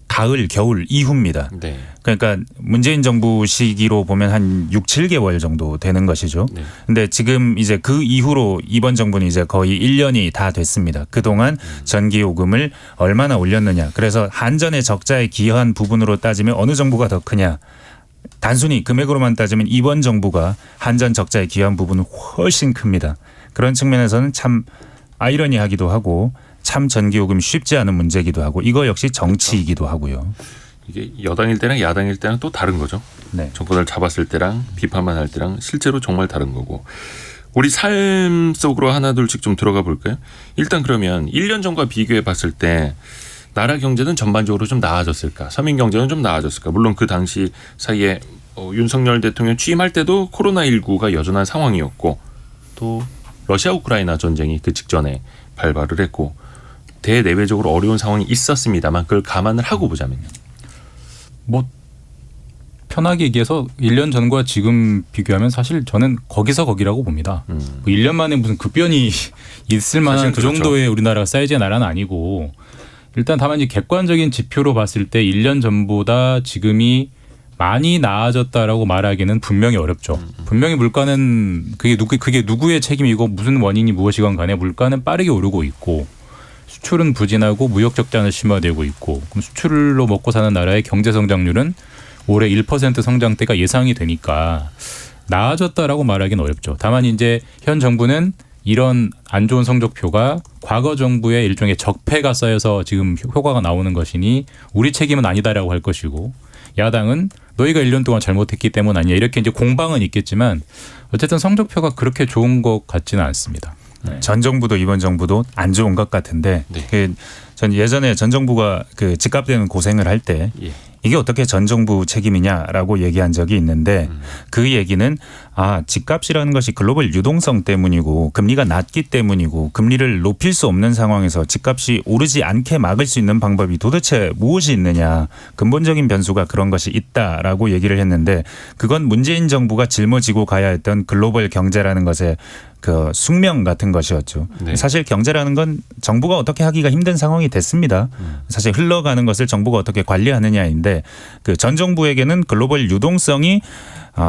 가을 겨울 이후입니다. 네. 그러니까 문재인 정부 시기로 보면 한 6, 7개월 정도 되는 것이죠. 네. 근데 지금 이제 그 이후로 이번 정부는 이제 거의 1년이 다 됐습니다. 그동안 전기요금을 얼마나 올렸느냐. 그래서 한전의 적자에 기여한 부분으로 따지면 어느 정부가 더 크냐. 단순히 금액으로만 따지면 이번 정부가 한전 적자에 기여한 부분은 훨씬 큽니다. 그런 측면에서는 참 아이러니하기도 하고 참 전기요금이 쉽지 않은 문제이기도 하고 이거 역시 정치이기도 하고요. 이게 여당일 때랑 야당일 때랑 또 다른 거죠. 네. 정권을 잡았을 때랑 비판만 할 때랑 실제로 정말 다른 거고. 우리 삶 속으로 하나둘씩 좀 들어가 볼까요? 일단 그러면 1년 전과 비교해 봤을 때 나라 경제는 전반적으로 좀 나아졌을까? 서민 경제는 좀 나아졌을까? 물론 그 당시 사이에 윤석열 대통령 취임할 때도 코로나19가 여전한 상황이었고, 또 러시아 우크라이나 전쟁이 그 직전에 발발을 했고 대내외적으로 어려운 상황이 있었습니다만 그걸 감안을 하고 보자면요. 뭐 편하게 얘기해서 1년 전과 지금 비교하면 사실 저는 거기서 거기라고 봅니다. 뭐 1년 만에 무슨 급변이 있을 만한 그 그렇죠. 정도의 우리나라 사이즈의 나라는 아니고, 일단 다만 이 객관적인 지표로 봤을 때 1년 전보다 지금이 많이 나아졌다라고 말하기는 분명히 어렵죠. 분명히 물가는 그게 누구의 책임이고 무슨 원인이 무엇이건 간에 물가는 빠르게 오르고 있고, 수출은 부진하고 무역 적자는 심화되고 있고, 그럼 수출로 먹고 사는 나라의 경제 성장률은 올해 1% 성장대가 예상이 되니까 나아졌다라고 말하기는 어렵죠. 다만 이제 현 정부는 이런 안 좋은 성적표가 과거 정부의 일종의 적폐가 쌓여서 지금 효과가 나오는 것이니 우리 책임은 아니다라고 할 것이고, 야당은 너희가 1년 동안 잘못했기 때문 아니야 이렇게 이제 공방은 있겠지만 어쨌든 성적표가 그렇게 좋은 것 같지는 않습니다. 네. 전 정부도 이번 정부도 안 좋은 것 같은데, 네. 전 예전에 전 정부가 그 집값되는 고생을 할 때 예. 이게 어떻게 전 정부 책임이냐라고 얘기한 적이 있는데 그 얘기는 집값이라는 것이 글로벌 유동성 때문이고 금리가 낮기 때문이고 금리를 높일 수 없는 상황에서 집값이 오르지 않게 막을 수 있는 방법이 도대체 무엇이 있느냐, 근본적인 변수가 그런 것이 있다라고 얘기를 했는데, 그건 문재인 정부가 짊어지고 가야 했던 글로벌 경제라는 것에 그 숙명 같은 것이었죠. 네. 사실 경제라는 건 정부가 어떻게 하기가 힘든 상황이 됐습니다. 사실 흘러가는 것을 정부가 어떻게 관리하느냐인데, 그 전 정부에게는 글로벌 유동성이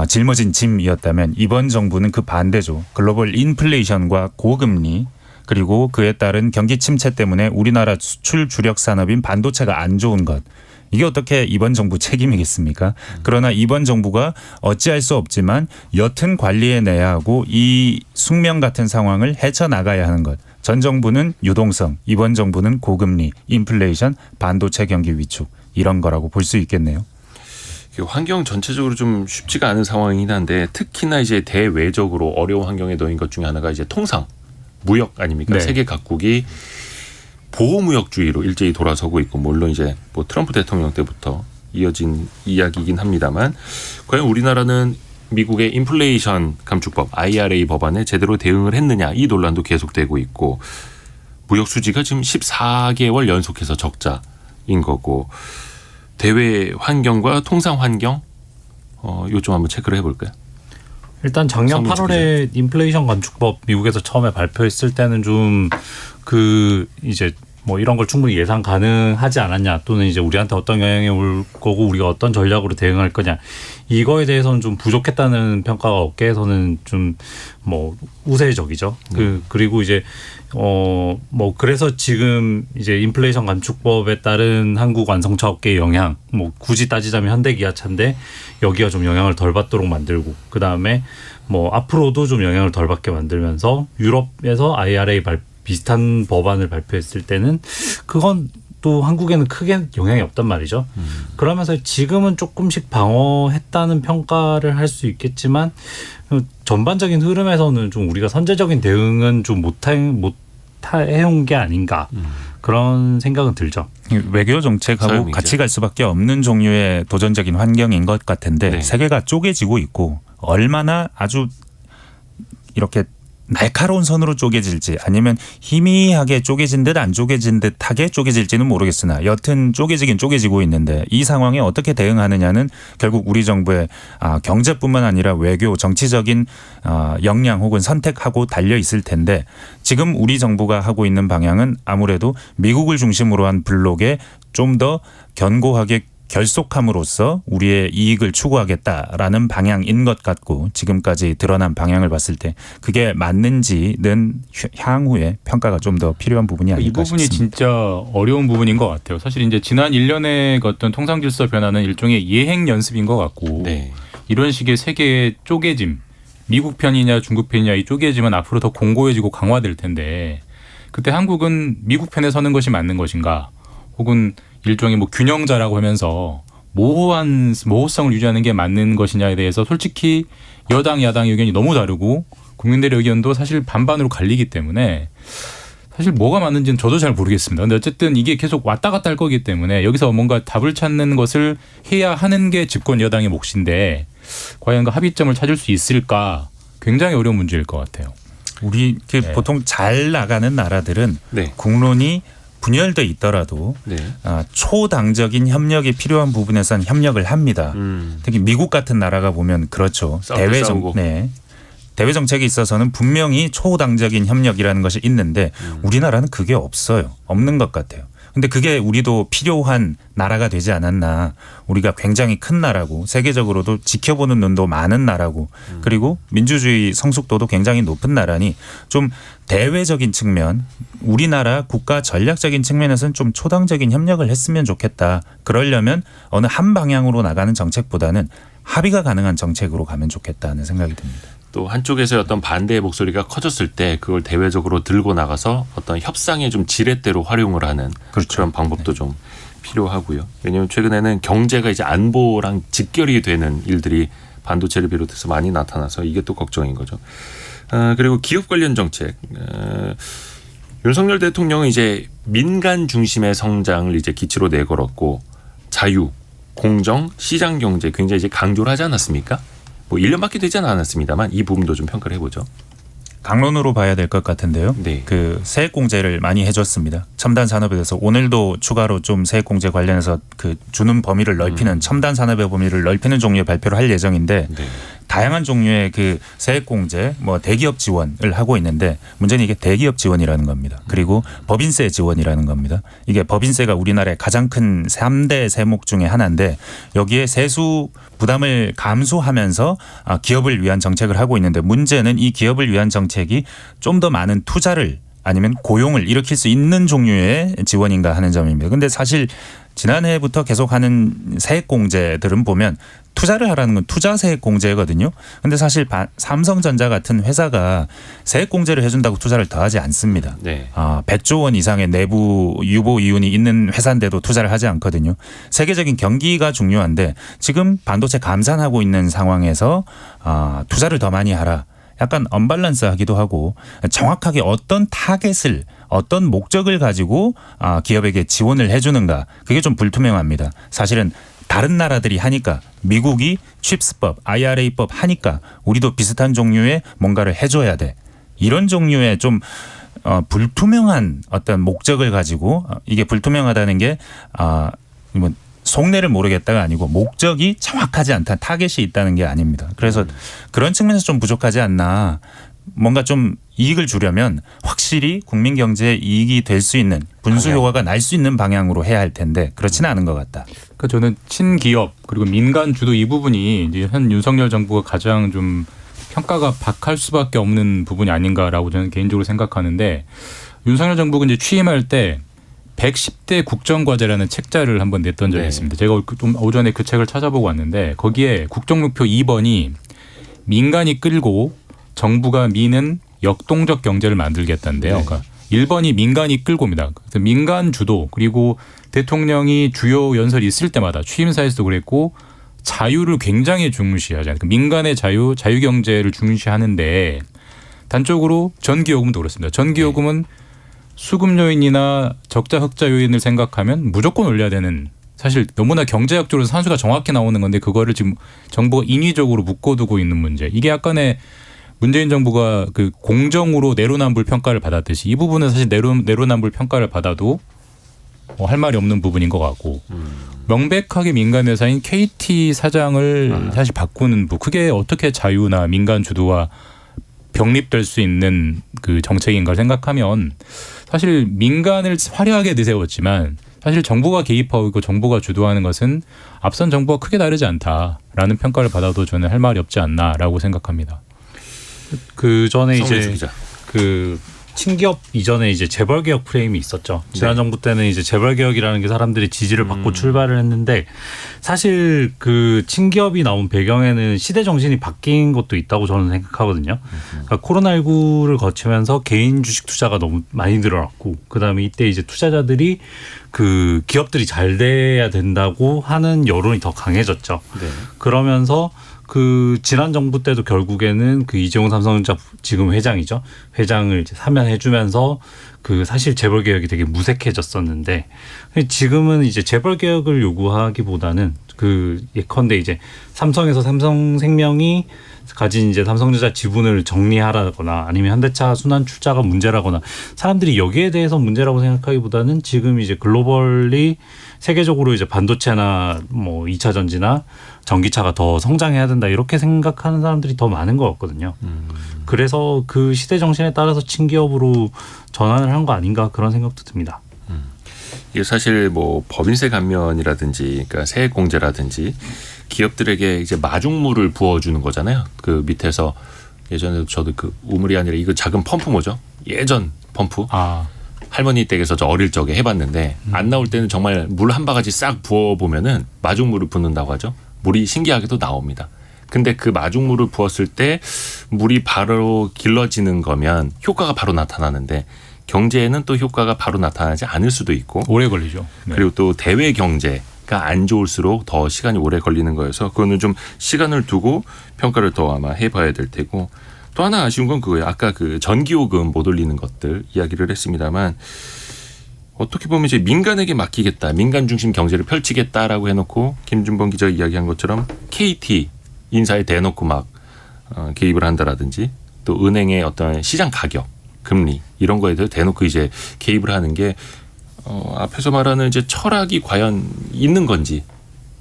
짊어진 짐이었다면 이번 정부는 그 반대죠. 글로벌 인플레이션과 고금리 그리고 그에 따른 경기 침체 때문에 우리나라 수출 주력 산업인 반도체가 안 좋은 것. 이게 어떻게 이번 정부 책임이겠습니까? 그러나 이번 정부가 어찌할 수 없지만 여튼 관리해내야 하고 이 숙명 같은 상황을 헤쳐나가야 하는 것. 전 정부는 유동성, 이번 정부는 고금리, 인플레이션, 반도체 경기 위축 이런 거라고 볼 수 있겠네요. 환경 전체적으로 좀 쉽지가 않은 상황이긴 한데, 특히나 이제 대외적으로 어려운 환경에 놓인 것 중에 하나가 이제 통상, 무역 아닙니까? 네. 세계 각국이 보호무역주의로 일제히 돌아서고 있고, 물론 이제 뭐 트럼프 대통령 때부터 이어진 이야기이긴 합니다만, 과연 우리나라는 미국의 인플레이션 감축법 IRA 법안에 제대로 대응을 했느냐, 이 논란도 계속되고 있고, 무역 수지가 지금 14개월 연속해서 적자인 거고, 대외 환경과 통상 환경 요점 한번 체크를 해볼까요? 일단 작년 8월에 인플레이션 감축법 미국에서 처음에 발표했을 때는 좀 이제 뭐 이런 걸 충분히 예상 가능하지 않았냐, 또는 이제 우리한테 어떤 영향이 올 거고 우리가 어떤 전략으로 대응할 거냐, 이거에 대해서는 좀 부족했다는 평가가 업계에서는 좀 뭐 우세적이죠. 그리고 이제 뭐 그래서 지금 이제 인플레이션 감축법에 따른 한국 완성차 업계의 영향, 뭐 굳이 따지자면 현대기아차인데 여기가 좀 영향을 덜 받도록 만들고, 그 다음에 뭐 앞으로도 좀 영향을 덜 받게 만들면서 유럽에서 IRA 비슷한 법안을 발표했을 때는 그건 또 한국에는 크게 영향이 없단 말이죠. 그러면서 지금은 조금씩 방어했다는 평가를 할 수 있겠지만 전반적인 흐름에서는 좀 우리가 선제적인 대응은 좀 해온 게 아닌가, 그런 생각은 들죠. 외교 정책하고 같이 갈 수밖에 없는 종류의 도전적인 환경인 것 같은데, 네. 세계가 쪼개지고 있고 얼마나 아주 이렇게 날카로운 선으로 쪼개질지, 아니면 희미하게 쪼개진 듯 안 쪼개진 듯하게 쪼개질지는 모르겠으나 여튼 쪼개지긴 쪼개지고 있는데, 이 상황에 어떻게 대응하느냐는 결국 우리 정부의 경제뿐만 아니라 외교, 정치적인 역량 혹은 선택하고 달려 있을 텐데, 지금 우리 정부가 하고 있는 방향은 아무래도 미국을 중심으로 한 블록에 좀 더 견고하게 결속함으로써 우리의 이익을 추구하겠다라는 방향인 것 같고, 지금까지 드러난 방향을 봤을 때 그게 맞는지는 향후에 평가가 좀 더 필요한 부분이 아닐까 싶습니다. 이 부분이 진짜 어려운 부분인 것 같아요. 사실 이제 지난 1년의 어떤 통상질서 변화는 일종의 예행 연습인 것 같고, 네. 이런 식의 세계의 쪼개짐, 미국 편이냐 중국 편이냐 이 쪼개짐은 앞으로 더 공고해지고 강화될 텐데, 그때 한국은 미국 편에 서는 것이 맞는 것인가, 혹은 일종의 뭐 균형자라고 하면서 모호성을 유지하는 게 맞는 것이냐에 대해서 솔직히 여당 야당 의견이 너무 다르고 국민들의 의견도 사실 반반으로 갈리기 때문에 사실 뭐가 맞는지는 저도 잘 모르겠습니다. 근데 어쨌든 이게 계속 왔다 갔다 할 거기 때문에 여기서 뭔가 답을 찾는 것을 해야 하는 게 집권 여당의 몫인데, 과연 그 합의점을 찾을 수 있을까, 굉장히 어려운 문제일 것 같아요. 우리 보통 잘 나가는 나라들은 국론이 분열돼 있더라도 초당적인 협력이 필요한 부분에서는 협력을 합니다. 특히 미국 같은 나라가 보면 그렇죠. 대외 정책에 있어서는 분명히 초당적인 협력이라는 것이 있는데 우리나라는 그게 없어요. 없는 것 같아요. 근데 그게 우리도 필요한 나라가 되지 않았나. 우리가 굉장히 큰 나라고 세계적으로도 지켜보는 눈도 많은 나라고 그리고 민주주의 성숙도도 굉장히 높은 나라니 좀 대외적인 측면, 우리나라 국가 전략적인 측면에서는 좀 초당적인 협력을 했으면 좋겠다. 그러려면 어느 한 방향으로 나가는 정책보다는 합의가 가능한 정책으로 가면 좋겠다는 생각이 듭니다. 또 한쪽에서의 어떤 반대의 목소리가 커졌을 때 그걸 대외적으로 들고 나가서 어떤 협상의 좀 지렛대로 활용을 하는 그런 방법도 좀 필요하고요. 왜냐하면 최근에는 경제가 이제 안보랑 직결이 되는 일들이 반도체를 비롯해서 많이 나타나서 이게 또 걱정인 거죠. 그리고 기업 관련 정책. 윤석열 대통령은 이제 민간 중심의 성장을 이제 기치로 내걸었고 자유, 공정, 시장 경제 굉장히 이제 강조를 하지 않았습니까? 뭐 1년밖에 되지는 않았습니다만 이 부분도 좀 평가를 해보죠. 강론으로 봐야 될 것 같은데요. 그 세액공제를 많이 해줬습니다. 첨단 산업에 대해서 오늘도 추가로 좀 세액공제 관련해서 그 주는 범위를 넓히는 첨단 산업의 범위를 넓히는 종류의 발표를 할 예정인데 다양한 종류의 그 세액공제, 뭐 대기업 지원을 하고 있는데 문제는 이게 대기업 지원이라는 겁니다. 그리고 법인세 지원이라는 겁니다. 이게 법인세가 우리나라의 가장 큰 3대 세목 중에 하나인데 여기에 세수 부담을 감수하면서 기업을 위한 정책을 하고 있는데 문제는 이 기업을 위한 정책이 좀 더 많은 투자를 아니면 고용을 일으킬 수 있는 종류의 지원인가 하는 점입니다. 그런데 사실 지난해부터 계속하는 세액공제들은 보면 투자를 하라는 건 투자 세액공제거든요. 그런데 사실 삼성전자 같은 회사가 세액공제를 해준다고 투자를 더하지 않습니다. 100조 원 이상의 내부 유보 이윤이 있는 회사인데도 투자를 하지 않거든요. 세계적인 경기가 중요한데 지금 반도체 감산하고 있는 상황에서 투자를 더 많이 하라. 약간 언밸런스하기도 하고 정확하게 어떤 타겟을 어떤 목적을 가지고 기업에게 지원을 해주는가 그게 좀 불투명합니다. 사실은 다른 나라들이 하니까 미국이 칩스법, IRA법 하니까 우리도 비슷한 종류의 뭔가를 해줘야 돼. 이런 종류의 좀 불투명한 어떤 목적을 가지고 이게 불투명하다는 게 속내를 모르겠다가 아니고 목적이 정확하지 않다, 타겟이 있다는 게 아닙니다. 그래서 그런 측면에서 좀 부족하지 않나. 뭔가 좀 이익을 주려면 확실히 국민 경제에 이익이 될 수 있는 분수 효과가 날 수 있는 방향으로 해야 할 텐데 그렇지는 않은 것 같다. 그러니까 저는 친기업 그리고 민간 주도 이 부분이 이제 현 윤석열 정부가 가장 좀 평가가 박할 수밖에 없는 부분이 아닌가라고 저는 개인적으로 생각하는데, 윤석열 정부가 이제 취임할 때 110대 국정과제라는 책자를 한번 냈던 적이 있습니다. 제가 좀 오전에 그 책을 찾아보고 왔는데 거기에 국정목표 2번이 민간이 끌고 정부가 미는 역동적 경제를 만들겠다는데요. 그러니까 1번이 민간이 끌고입니다. 그래서 민간 주도, 그리고 대통령이 주요 연설이 있을 때마다 취임사에서도 그랬고 자유를 굉장히 중시하잖아요. 그러니까 민간의 자유, 자유경제를 중시하는데 단적으로 전기요금도 그렇습니다. 전기요금은 수급 요인이나 적자 흑자 요인을 생각하면 무조건 올려야 되는, 사실 너무나 경제학적으로 산수가 정확히 나오는 건데 그거를 지금 정부가 인위적으로 묶어두고 있는 문제. 이게 약간의 문재인 정부가 그 공정으로 내로남불 평가를 받았듯이 이 부분은 사실 내로남불 평가를 받아도 할 말이 없는 부분인 것 같고, 명백하게 민간 회사인 KT 사장을 사실 바꾸는 그게 어떻게 자유나 민간 주도와 병립될 수 있는 그 정책인가 생각하면 사실 민간을 화려하게 내세웠지만 사실 정부가 개입하고 있고 정부가 주도하는 것은 앞선 정부와 크게 다르지 않다라는 평가를 받아도 저는 할 말이 없지 않나라고 생각합니다. 그 전에 이제 그 친기업 이전에 이제 재벌개혁 프레임이 있었죠. 지난 정부 때는 이제 재벌개혁이라는 게 사람들이 지지를 받고 출발을 했는데, 사실 그 친기업이 나온 배경에는 시대 정신이 바뀐 것도 있다고 저는 생각하거든요. 그러니까 코로나19를 거치면서 개인 주식 투자가 너무 많이 늘어났고, 그다음에 이때 이제 투자자들이 그 기업들이 잘 돼야 된다고 하는 여론이 더 강해졌죠. 그러면서 그 지난 정부 때도 결국에는 그 이재용 삼성전자 지금 회장이죠. 회장을 이제 사면해주면서 그 사실 재벌 개혁이 되게 무색해졌었는데, 지금은 이제 재벌 개혁을 요구하기보다는 그 예컨대 이제 삼성에서 삼성생명이 가진 이제 삼성전자 지분을 정리하라거나 아니면 현대차 순환 출자가 문제라거나, 사람들이 여기에 대해서 문제라고 생각하기보다는 지금 이제 글로벌리 세계적으로 이제 반도체나 뭐 2차 전지나 전기차가 더 성장해야 된다 이렇게 생각하는 사람들이 더 많은 것 같거든요. 그래서 그 시대 정신에 따라서 친기업으로 전환을 한 거 아닌가 그런 생각도 듭니다. 이게 사실 뭐 법인세 감면이라든지, 그러니까 세액 공제라든지 기업들에게 이제 마중물을 부어주는 거잖아요. 그 밑에서 예전에 저도 그 우물이 아니라 이거 작은 펌프 뭐죠? 예전 펌프. 할머니 댁에서 저 어릴 적에 해봤는데 안 나올 때는 정말 물 한 바가지 싹 부어보면은 마중물을 붓는다고 하죠. 물이 신기하게도 나옵니다. 근데 그 마중물을 부었을 때 물이 바로 길러지는 거면 효과가 바로 나타나는데, 경제에는 또 효과가 바로 나타나지 않을 수도 있고 오래 걸리죠. 그리고 또 대외 경제가 안 좋을수록 더 시간이 오래 걸리는 거여서 그거는 좀 시간을 두고 평가를 더 아마 해봐야 될 테고, 또 하나 아쉬운 건 그거예요. 아까 그 전기요금 못 올리는 것들 이야기를 했습니다만, 어떻게 보면 이제 민간에게 맡기겠다, 민간 중심 경제를 펼치겠다라고 해놓고 김준범 기자 이야기한 것처럼 KT 인사에 대놓고 막 개입을 한다라든지, 또 은행의 어떤 시장 가격, 금리 이런 거에 대해서 대놓고 이제 개입을 하는 게 앞에서 말하는 이제 철학이 과연 있는 건지,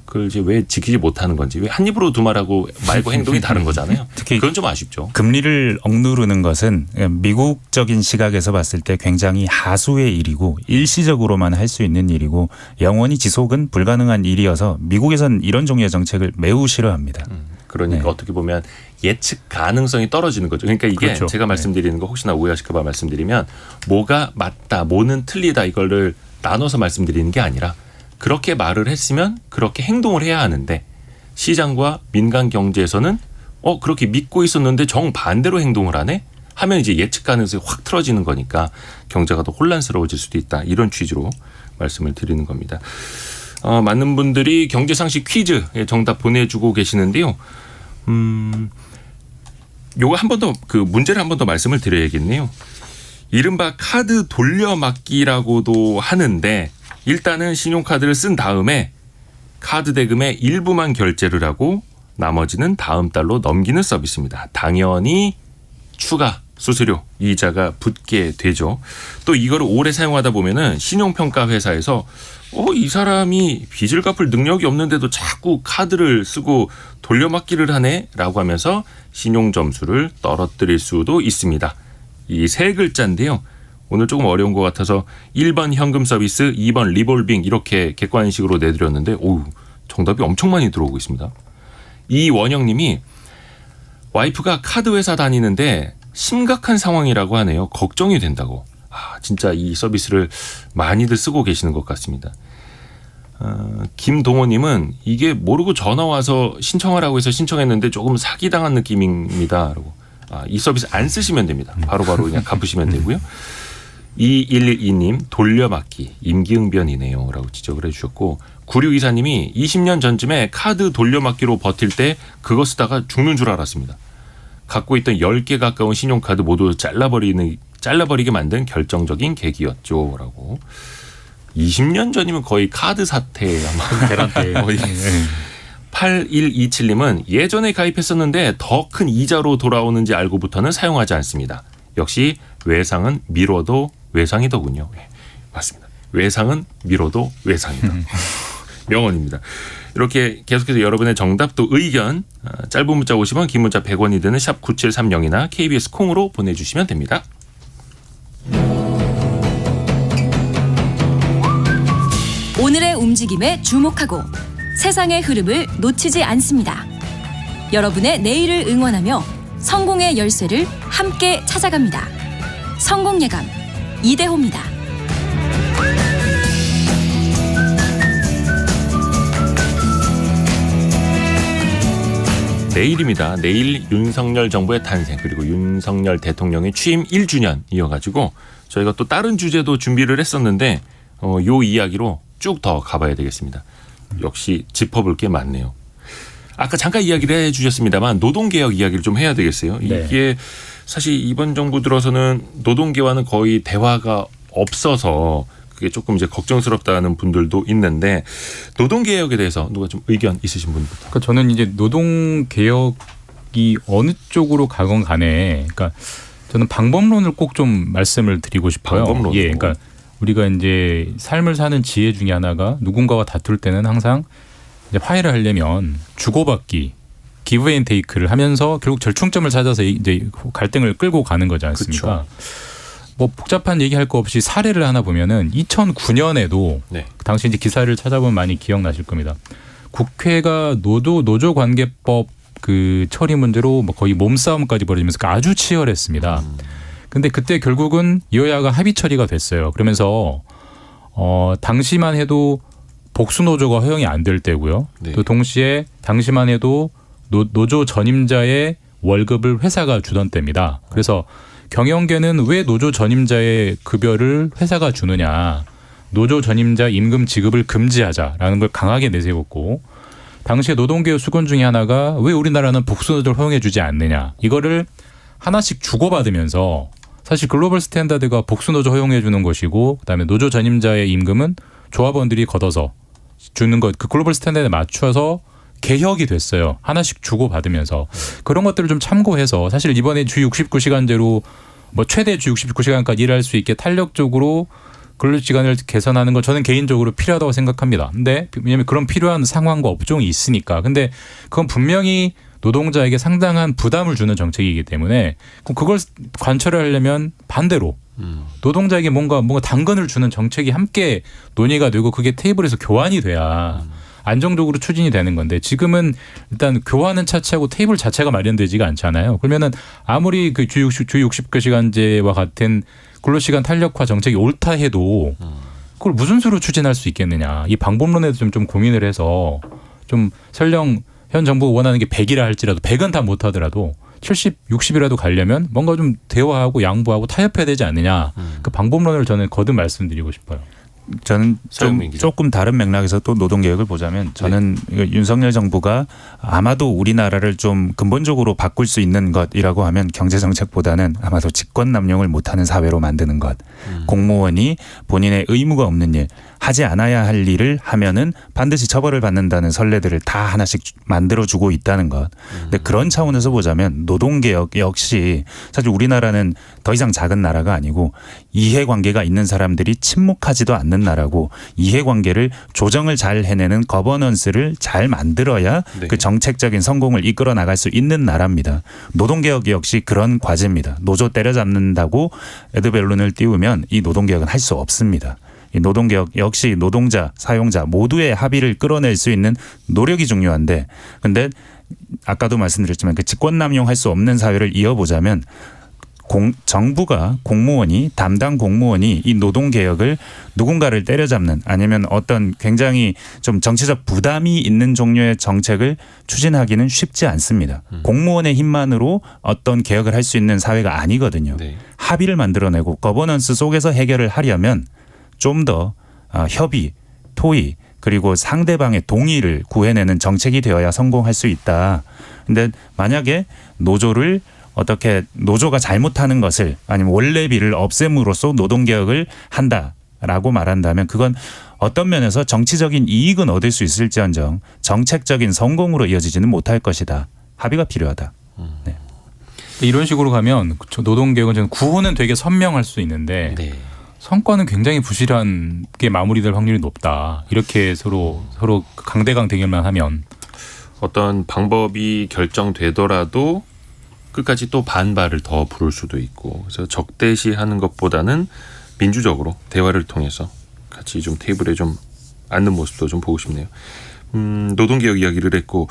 그걸 이제 왜 지키지 못하는 건지, 왜 한 입으로 두 말하고 말고 행동이 다른 거잖아요. 특히 그건 좀 아쉽죠. 금리를 억누르는 것은 미국적인 시각에서 봤을 때 굉장히 하수의 일이고 일시적으로만 할 수 있는 일이고 영원히 지속은 불가능한 일이어서 미국에선 이런 종류의 정책을 매우 싫어합니다. 그러니까 어떻게 보면 예측 가능성이 떨어지는 거죠. 그러니까 이게 그렇죠. 제가 말씀드리는 거 혹시나 오해하실까 봐 말씀드리면, 뭐가 맞다, 뭐는 틀리다 이거를 나눠서 말씀드리는 게 아니라 그렇게 말을 했으면 그렇게 행동을 해야 하는데, 시장과 민간 경제에서는 그렇게 믿고 있었는데 정반대로 행동을 하네 하면 이제 예측 가능성이 확 틀어지는 거니까 경제가 더 혼란스러워질 수도 있다, 이런 취지로 말씀을 드리는 겁니다. 많은 분들이 경제상식 퀴즈 정답 보내주고 계시는데요. 요거 한 번 더 그 문제를 한 번 더 말씀을 드려야겠네요. 이른바 카드 돌려막기라고도 하는데, 일단은 신용카드를 쓴 다음에 카드 대금의 일부만 결제를 하고 나머지는 다음 달로 넘기는 서비스입니다. 당연히 추가 수수료, 이자가 붙게 되죠. 또 이거를 오래 사용하다 보면은 신용평가 회사에서 이 사람이 빚을 갚을 능력이 없는데도 자꾸 카드를 쓰고 돌려막기를 하네라고 하면서 신용 점수를 떨어뜨릴 수도 있습니다. 이 세 글자인데요. 오늘 조금 어려운 것 같아서 1번 현금 서비스, 2번 리볼빙 이렇게 객관식으로 내드렸는데 정답이 엄청 많이 들어오고 있습니다. 이원영 님이 와이프가 카드 회사 다니는데 심각한 상황이라고 하네요. 걱정이 된다고. 진짜 이 서비스를 많이들 쓰고 계시는 것 같습니다. 김동호님은 이게 모르고 전화 와서 신청하라고 해서 신청했는데 조금 사기당한 느낌입니다. 라고. 이 서비스 안 쓰시면 됩니다. 바로바로 그냥 갚으시면 되고요. 2112님 돌려막기 임기응변이네요. 라고 지적을 해주셨고 9624님이 20년 전쯤에 카드 돌려막기로 버틸 때 그거 쓰다가 죽는 줄 알았습니다. 갖고 있던 10개 가까운 신용카드 모두 잘라버리게 만든 결정적인 계기였죠. 라고. 20년 전이면 거의 카드 사태 아마 대란때 거의. 8127님은 예전에 가입했었는데 더 큰 이자로 돌아오는지 알고부터는 사용하지 않습니다. 역시 외상은 미뤄도 외상이더군요. 네, 맞습니다. 외상은 미뤄도 외상이다. 명언입니다. 이렇게 계속해서 여러분의 정답 또 의견 짧은 문자 50원 긴 문자 100원이 드는 샵 9730이나 KBS 콩으로 보내주시면 됩니다. 오늘의 움직임에 주목하고 세상의 흐름을 놓치지 않습니다. 여러분의 내일을 응원하며 성공의 열쇠를 함께 찾아갑니다. 성공예감 이대호입니다. 내일입니다. 내일 윤석열 정부의 탄생 그리고 윤석열 대통령의 취임 1주년이어가지고 저희가 또 다른 주제도 준비를 했었는데 요 이야기로 쭉 더 가봐야 되겠습니다. 역시 짚어볼 게 많네요. 아까 잠깐 이야기를 해주셨습니다만 노동개혁 이야기를 좀 해야 되겠어요. 네. 이게 사실 이번 정부 들어서는 노동계와는 거의 대화가 없어서 그게 조금 이제 걱정스럽다는 분들도 있는데 노동개혁에 대해서 누가 좀 의견 있으신 분부터. 그러니까 저는 이제 노동개혁이 어느 쪽으로 가건 간에 그러니까 저는 방법론을 꼭 좀 말씀을 드리고 싶어요. 방법론. 예, 그러니까 우리가 이제 삶을 사는 지혜 중에 하나가 누군가와 다툴 때는 항상 이제 화해를 하려면 주고받기, 기브 앤 테이크를 하면서 결국 절충점을 찾아서 이제 갈등을 끌고 가는 거지 않습니까? 그쵸. 뭐 복잡한 얘기할 거 없이 사례를 하나 보면은 2009년에도 네. 당시 이제 기사를 찾아보면 많이 기억나실 겁니다. 국회가 노조관계법 그 처리 문제로 뭐 거의 몸싸움까지 벌어지면서 아주 치열했습니다. 근데 그때 결국은 여야가 합의 처리가 됐어요. 그러면서 당시만 해도 복수 노조가 허용이 안 될 때고요. 네. 또 동시에 당시만 해도 노조 전임자의 월급을 회사가 주던 때입니다. 그래서 경영계는 왜 노조 전임자의 급여를 회사가 주느냐. 노조 전임자 임금 지급을 금지하자라는 걸 강하게 내세웠고 당시에 노동개혁 수건 중에 하나가 왜 우리나라는 복수 노조를 허용해 주지 않느냐. 이거를 하나씩 주고받으면서 사실 글로벌 스탠다드가 복수 노조 허용해 주는 것이고 그다음에 노조 전임자의 임금은 조합원들이 걷어서 주는 것 그 글로벌 스탠다드에 맞춰서 개혁이 됐어요. 하나씩 주고받으면서 그런 것들을 좀 참고해서 사실 이번에 주 69시간제로 뭐 최대 주 69시간까지 일할 수 있게 탄력적으로 근로시간을 개선하는 건 저는 개인적으로 필요하다고 생각합니다. 근데 왜냐하면 그런 필요한 상황과 업종이 있으니까. 근데 그건 분명히 노동자에게 상당한 부담을 주는 정책이기 때문에 그걸 관철을 하려면 반대로 노동자에게 뭔가 당근을 주는 정책이 함께 논의가 되고 그게 테이블에서 교환이 돼야 안정적으로 추진이 되는 건데 지금은 일단 교환은 차치하고 테이블 자체가 마련되지가 않잖아요. 그러면은 아무리 그 주 60시간제와 같은 근로시간 탄력화 정책이 옳다 해도 그걸 무슨 수로 추진할 수 있겠느냐. 이 방법론에도 좀 고민을 해서 좀 설령 현 정부가 원하는 게 100이라 할지라도 100은 다 못하더라도 70, 60이라도 가려면 뭔가 좀 대화하고 양보하고 타협해야 되지 않느냐. 그 방법론을 저는 거듭 말씀드리고 싶어요. 저는 조금 다른 맥락에서 또 노동개혁을 보자면 저는 윤석열 정부가 아마도 우리나라를 좀 근본적으로 바꿀 수 있는 것이라고 하면 경제정책보다는 아마도 직권남용을 못하는 사회로 만드는 것. 공무원이 본인의 의무가 없는 일, 하지 않아야 할 일을 하면은 반드시 처벌을 받는다는 선례들을 다 하나씩 만들어주고 있다는 것. 근데 그런 차원에서 보자면 노동개혁 역시 사실 우리나라는 더 이상 작은 나라가 아니고 이해관계가 있는 사람들이 침묵하지도 않는 않는 나라고 이해관계를 조정을 잘 해내는 거버넌스를 잘 만들어야 네. 그 정책적인 성공을 이끌어 나갈 수 있는 나라입니다. 노동개혁 역시 그런 과제입니다. 노조 때려잡는다고 에드벨룬을 띄우면 이 노동개혁은 할 수 없습니다. 이 노동개혁 역시 노동자, 사용자 모두의 합의를 끌어낼 수 있는 노력이 중요한데 근데 아까도 말씀드렸지만 그 직권남용할 수 없는 사회를 이어보자면 정부가 공무원이 담당 공무원이 이 노동개혁을 누군가를 때려잡는 아니면 어떤 굉장히 좀 정치적 부담이 있는 종류의 정책을 추진하기는 쉽지 않습니다. 공무원의 힘만으로 어떤 개혁을 할 수 있는 사회가 아니거든요. 네. 합의를 만들어내고 거버넌스 속에서 해결을 하려면 좀 더 협의, 토의 그리고 상대방의 동의를 구해내는 정책이 되어야 성공할 수 있다. 근데 만약에 노조가 잘못하는 것을 아니면 원래비를 없앰으로써 노동개혁을 한다라고 말한다면 그건 어떤 면에서 정치적인 이익은 얻을 수 있을지언정 정책적인 성공으로 이어지지는 못할 것이다. 합의가 필요하다. 네. 이런 식으로 가면 노동개혁은 저는 구호는 되게 선명할 수 있는데 네. 성과는 굉장히 부실하게 마무리될 확률이 높다. 이렇게 서로 강대강 대결만 하면 어떤 방법이 결정되더라도 끝까지 또 반발을 더 부를 수도 있고 그래서 적대시하는 것보다는 민주적으로 대화를 통해서 같이 좀 테이블에 좀 앉는 모습도 좀 보고 싶네요. 노동개혁 이야기를 했고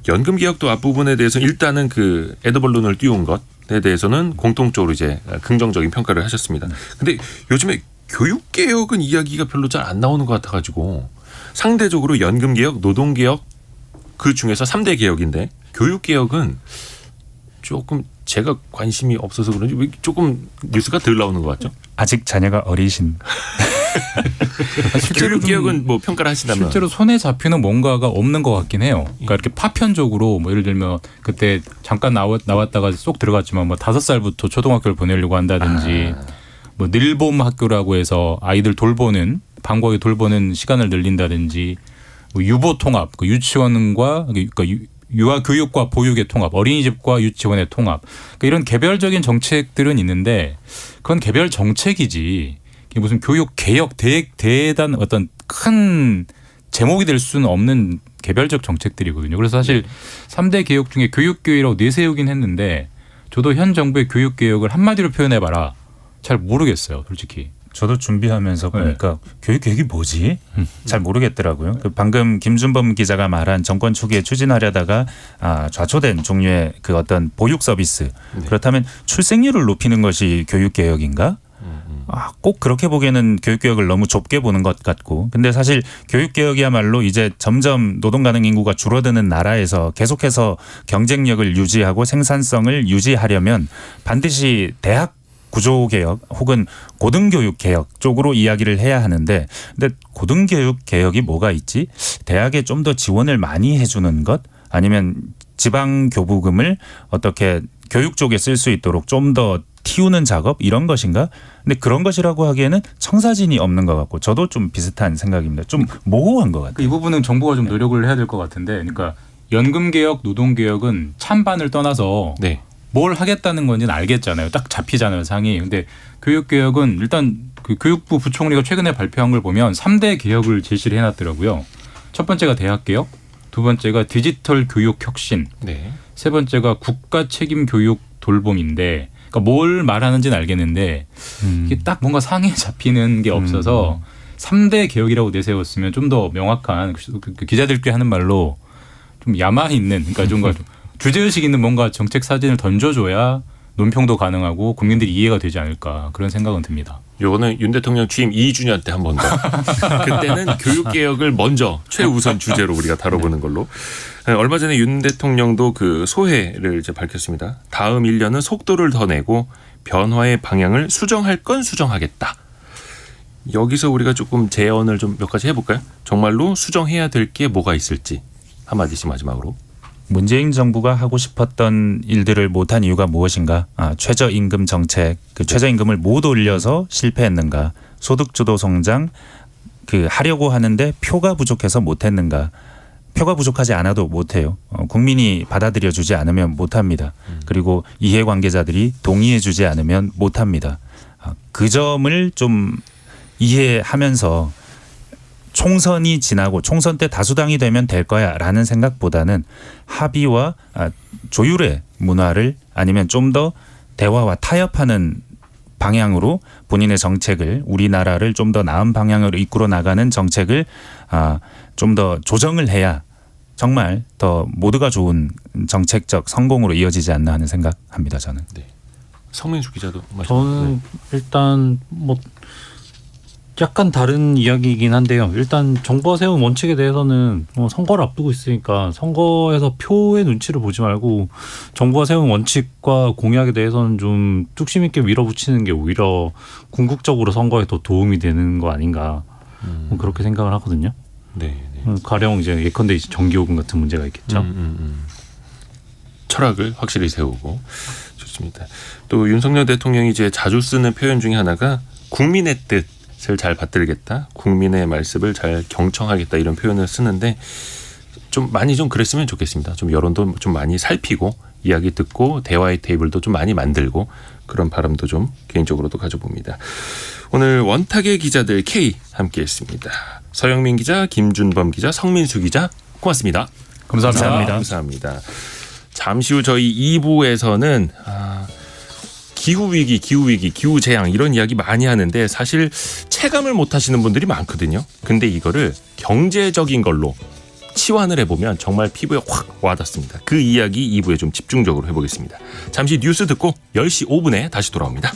연금개혁도 앞부분에 대해서 일단은 그 에드벌룬을 띄운 것에 대해서는 공통적으로 이제 긍정적인 평가를 하셨습니다. 근데 요즘에 교육개혁은 이야기가 별로 잘 안 나오는 것 같아가지고 상대적으로 연금개혁, 노동개혁 그 중에서 3대 개혁인데 교육개혁은 조금 제가 관심이 없어서 그런지 왜 조금 뉴스가 덜 나오는 것 같죠? 아직 자녀가 어리신. 교육개혁은 뭐 평가를 하시다면 실제로 손에 잡히는 뭔가가 없는 것 같긴 해요. 그러니까 이렇게 파편적으로 뭐 예를 들면 그때 잠깐 나왔다가 쏙 들어갔지만 뭐 5살부터 초등학교를 보내려고 한다든지 뭐 늘봄 학교라고 해서 아이들 방과후 돌보는 시간을 늘린다든지 뭐 유보 통합, 그 유치원과 그러니까 유아 교육과 보육의 통합, 어린이집과 유치원의 통합. 그러니까 이런 개별적인 정책들은 있는데 그건 개별 정책이지. 이게 무슨 교육 개혁 대단 어떤 큰 제목이 될 수는 없는 개별적 정책들이거든요. 그래서 사실 3대 개혁 중에 교육개혁이라고 내세우긴 했는데 저도 현 정부의 교육개혁을 한마디로 표현해봐라. 잘 모르겠어요, 솔직히. 저도 준비하면서 보니까 교육개혁이 뭐지? 잘 모르겠더라고요. 방금 김준범 기자가 말한 정권 초기에 추진하려다가 좌초된 종류의 그 어떤 보육 서비스. 그렇다면 출생률을 높이는 것이 교육개혁인가? 꼭 그렇게 보기에는 교육개혁을 너무 좁게 보는 것 같고 근데 사실 교육개혁이야말로 이제 점점 노동가능 인구가 줄어드는 나라에서 계속해서 경쟁력을 유지하고 생산성을 유지하려면 반드시 대학 구조개혁 혹은 고등교육 개혁 쪽으로 이야기를 해야 하는데 근데 고등교육 개혁이 뭐가 있지? 대학에 좀 더 지원을 많이 해주는 것 아니면 지방교부금을 어떻게 교육 쪽에 쓸 수 있도록 좀 더 틔우는 작업 이런 것인가? 근데 그런 것이라고 하기에는 청사진이 없는 것 같고 저도 좀 비슷한 생각입니다. 좀 모호한 것 같아요. 이 부분은 정부가 좀 노력을 해야 될 것 같은데 그러니까 연금개혁, 노동개혁은 찬반을 떠나서 뭘 하겠다는 건지는 알겠잖아요. 딱 잡히잖아요, 상이. 근데 교육개혁은 일단 그 교육부 부총리가 최근에 발표한 걸 보면 3대 개혁을 제시를 해놨더라고요. 첫 번째가 대학개혁, 두 번째가 디지털 교육 혁신, 세 번째가 국가 책임 교육 돌봄인데 그러니까 뭘 말하는지는 알겠는데 이게 딱 뭔가 상에 잡히는 게 없어서 3대 개혁이라고 내세웠으면 좀 더 명확한 그 기자들끼리 하는 말로 좀 야마 있는 그러니까 좀 주제의식 있는 뭔가 정책 사진을 던져줘야 논평도 가능하고 국민들이 이해가 되지 않을까 그런 생각은 듭니다. 요거는 윤 대통령 취임 2주년 때 한 번 더. 그때는 교육개혁을 먼저 최우선 주제로 우리가 다뤄보는 걸로. 얼마 전에 윤 대통령도 그 소회를 이제 밝혔습니다. 다음 1년은 속도를 더 내고 변화의 방향을 수정할 건 수정하겠다. 여기서 우리가 조금 제언을 좀 몇 가지 해볼까요? 정말로 수정해야 될 게 뭐가 있을지 한마디씩 마지막으로. 문재인 정부가 하고 싶었던 일들을 못한 이유가 무엇인가? 최저임금 정책, 그 최저임금을 못 올려서 실패했는가? 소득주도 성장 하려고 하는데 표가 부족해서 못했는가? 표가 부족하지 않아도 못해요. 국민이 받아들여주지 않으면 못합니다. 그리고 이해관계자들이 동의해주지 않으면 못합니다. 그 점을 좀 이해하면서 총선이 지나고 총선 때 다수당이 되면 될 거야라는 생각보다는 합의와 조율의 문화를 아니면 좀 더 대화와 타협하는 방향으로 본인의 정책을 우리나라를 좀 더 나은 방향으로 이끌어 나가는 정책을 좀 더 조정을 해야 정말 더 모두가 좋은 정책적 성공으로 이어지지 않나 하는 생각합니다. 저는. 네. 성민수 기자도 저는 일단 뭐 약간 다른 이야기이긴 한데요. 일단 정부가 세운 원칙에 대해서는 선거를 앞두고 있으니까 선거에서 표의 눈치를 보지 말고 정부가 세운 원칙과 공약에 대해서는 좀 뚝심 있게 밀어붙이는 게 오히려 궁극적으로 선거에 더 도움이 되는 거 아닌가 그렇게 생각을 하거든요. 네. 가령 이제 예컨대 이제 전기요금 같은 문제가 있겠죠. 철학을 확실히 세우고 좋습니다. 또 윤석열 대통령이 이제 자주 쓰는 표현 중에 하나가 국민의 뜻을 잘 받들겠다, 국민의 말씀을 잘 경청하겠다 이런 표현을 쓰는데 좀 많이 좀 그랬으면 좋겠습니다. 좀 여론도 좀 많이 살피고 이야기 듣고 대화의 테이블도 좀 많이 만들고 그런 바람도 좀 개인적으로도 가져봅니다. 오늘 원탁의 기자들 K 함께했습니다. 서영민 기자, 김준범 기자, 성민수 기자 고맙습니다. 감사합니다. 잠시 후 저희 2부에서는 기후위기, 기후재앙 이런 이야기 많이 하는데 사실 체감을 못 하시는 분들이 많거든요. 근데 이거를 경제적인 걸로 치환을 해보면 정말 피부에 확 와닿습니다. 그 이야기 2부에 좀 집중적으로 해보겠습니다. 잠시 뉴스 듣고 10시 5분에 다시 돌아옵니다.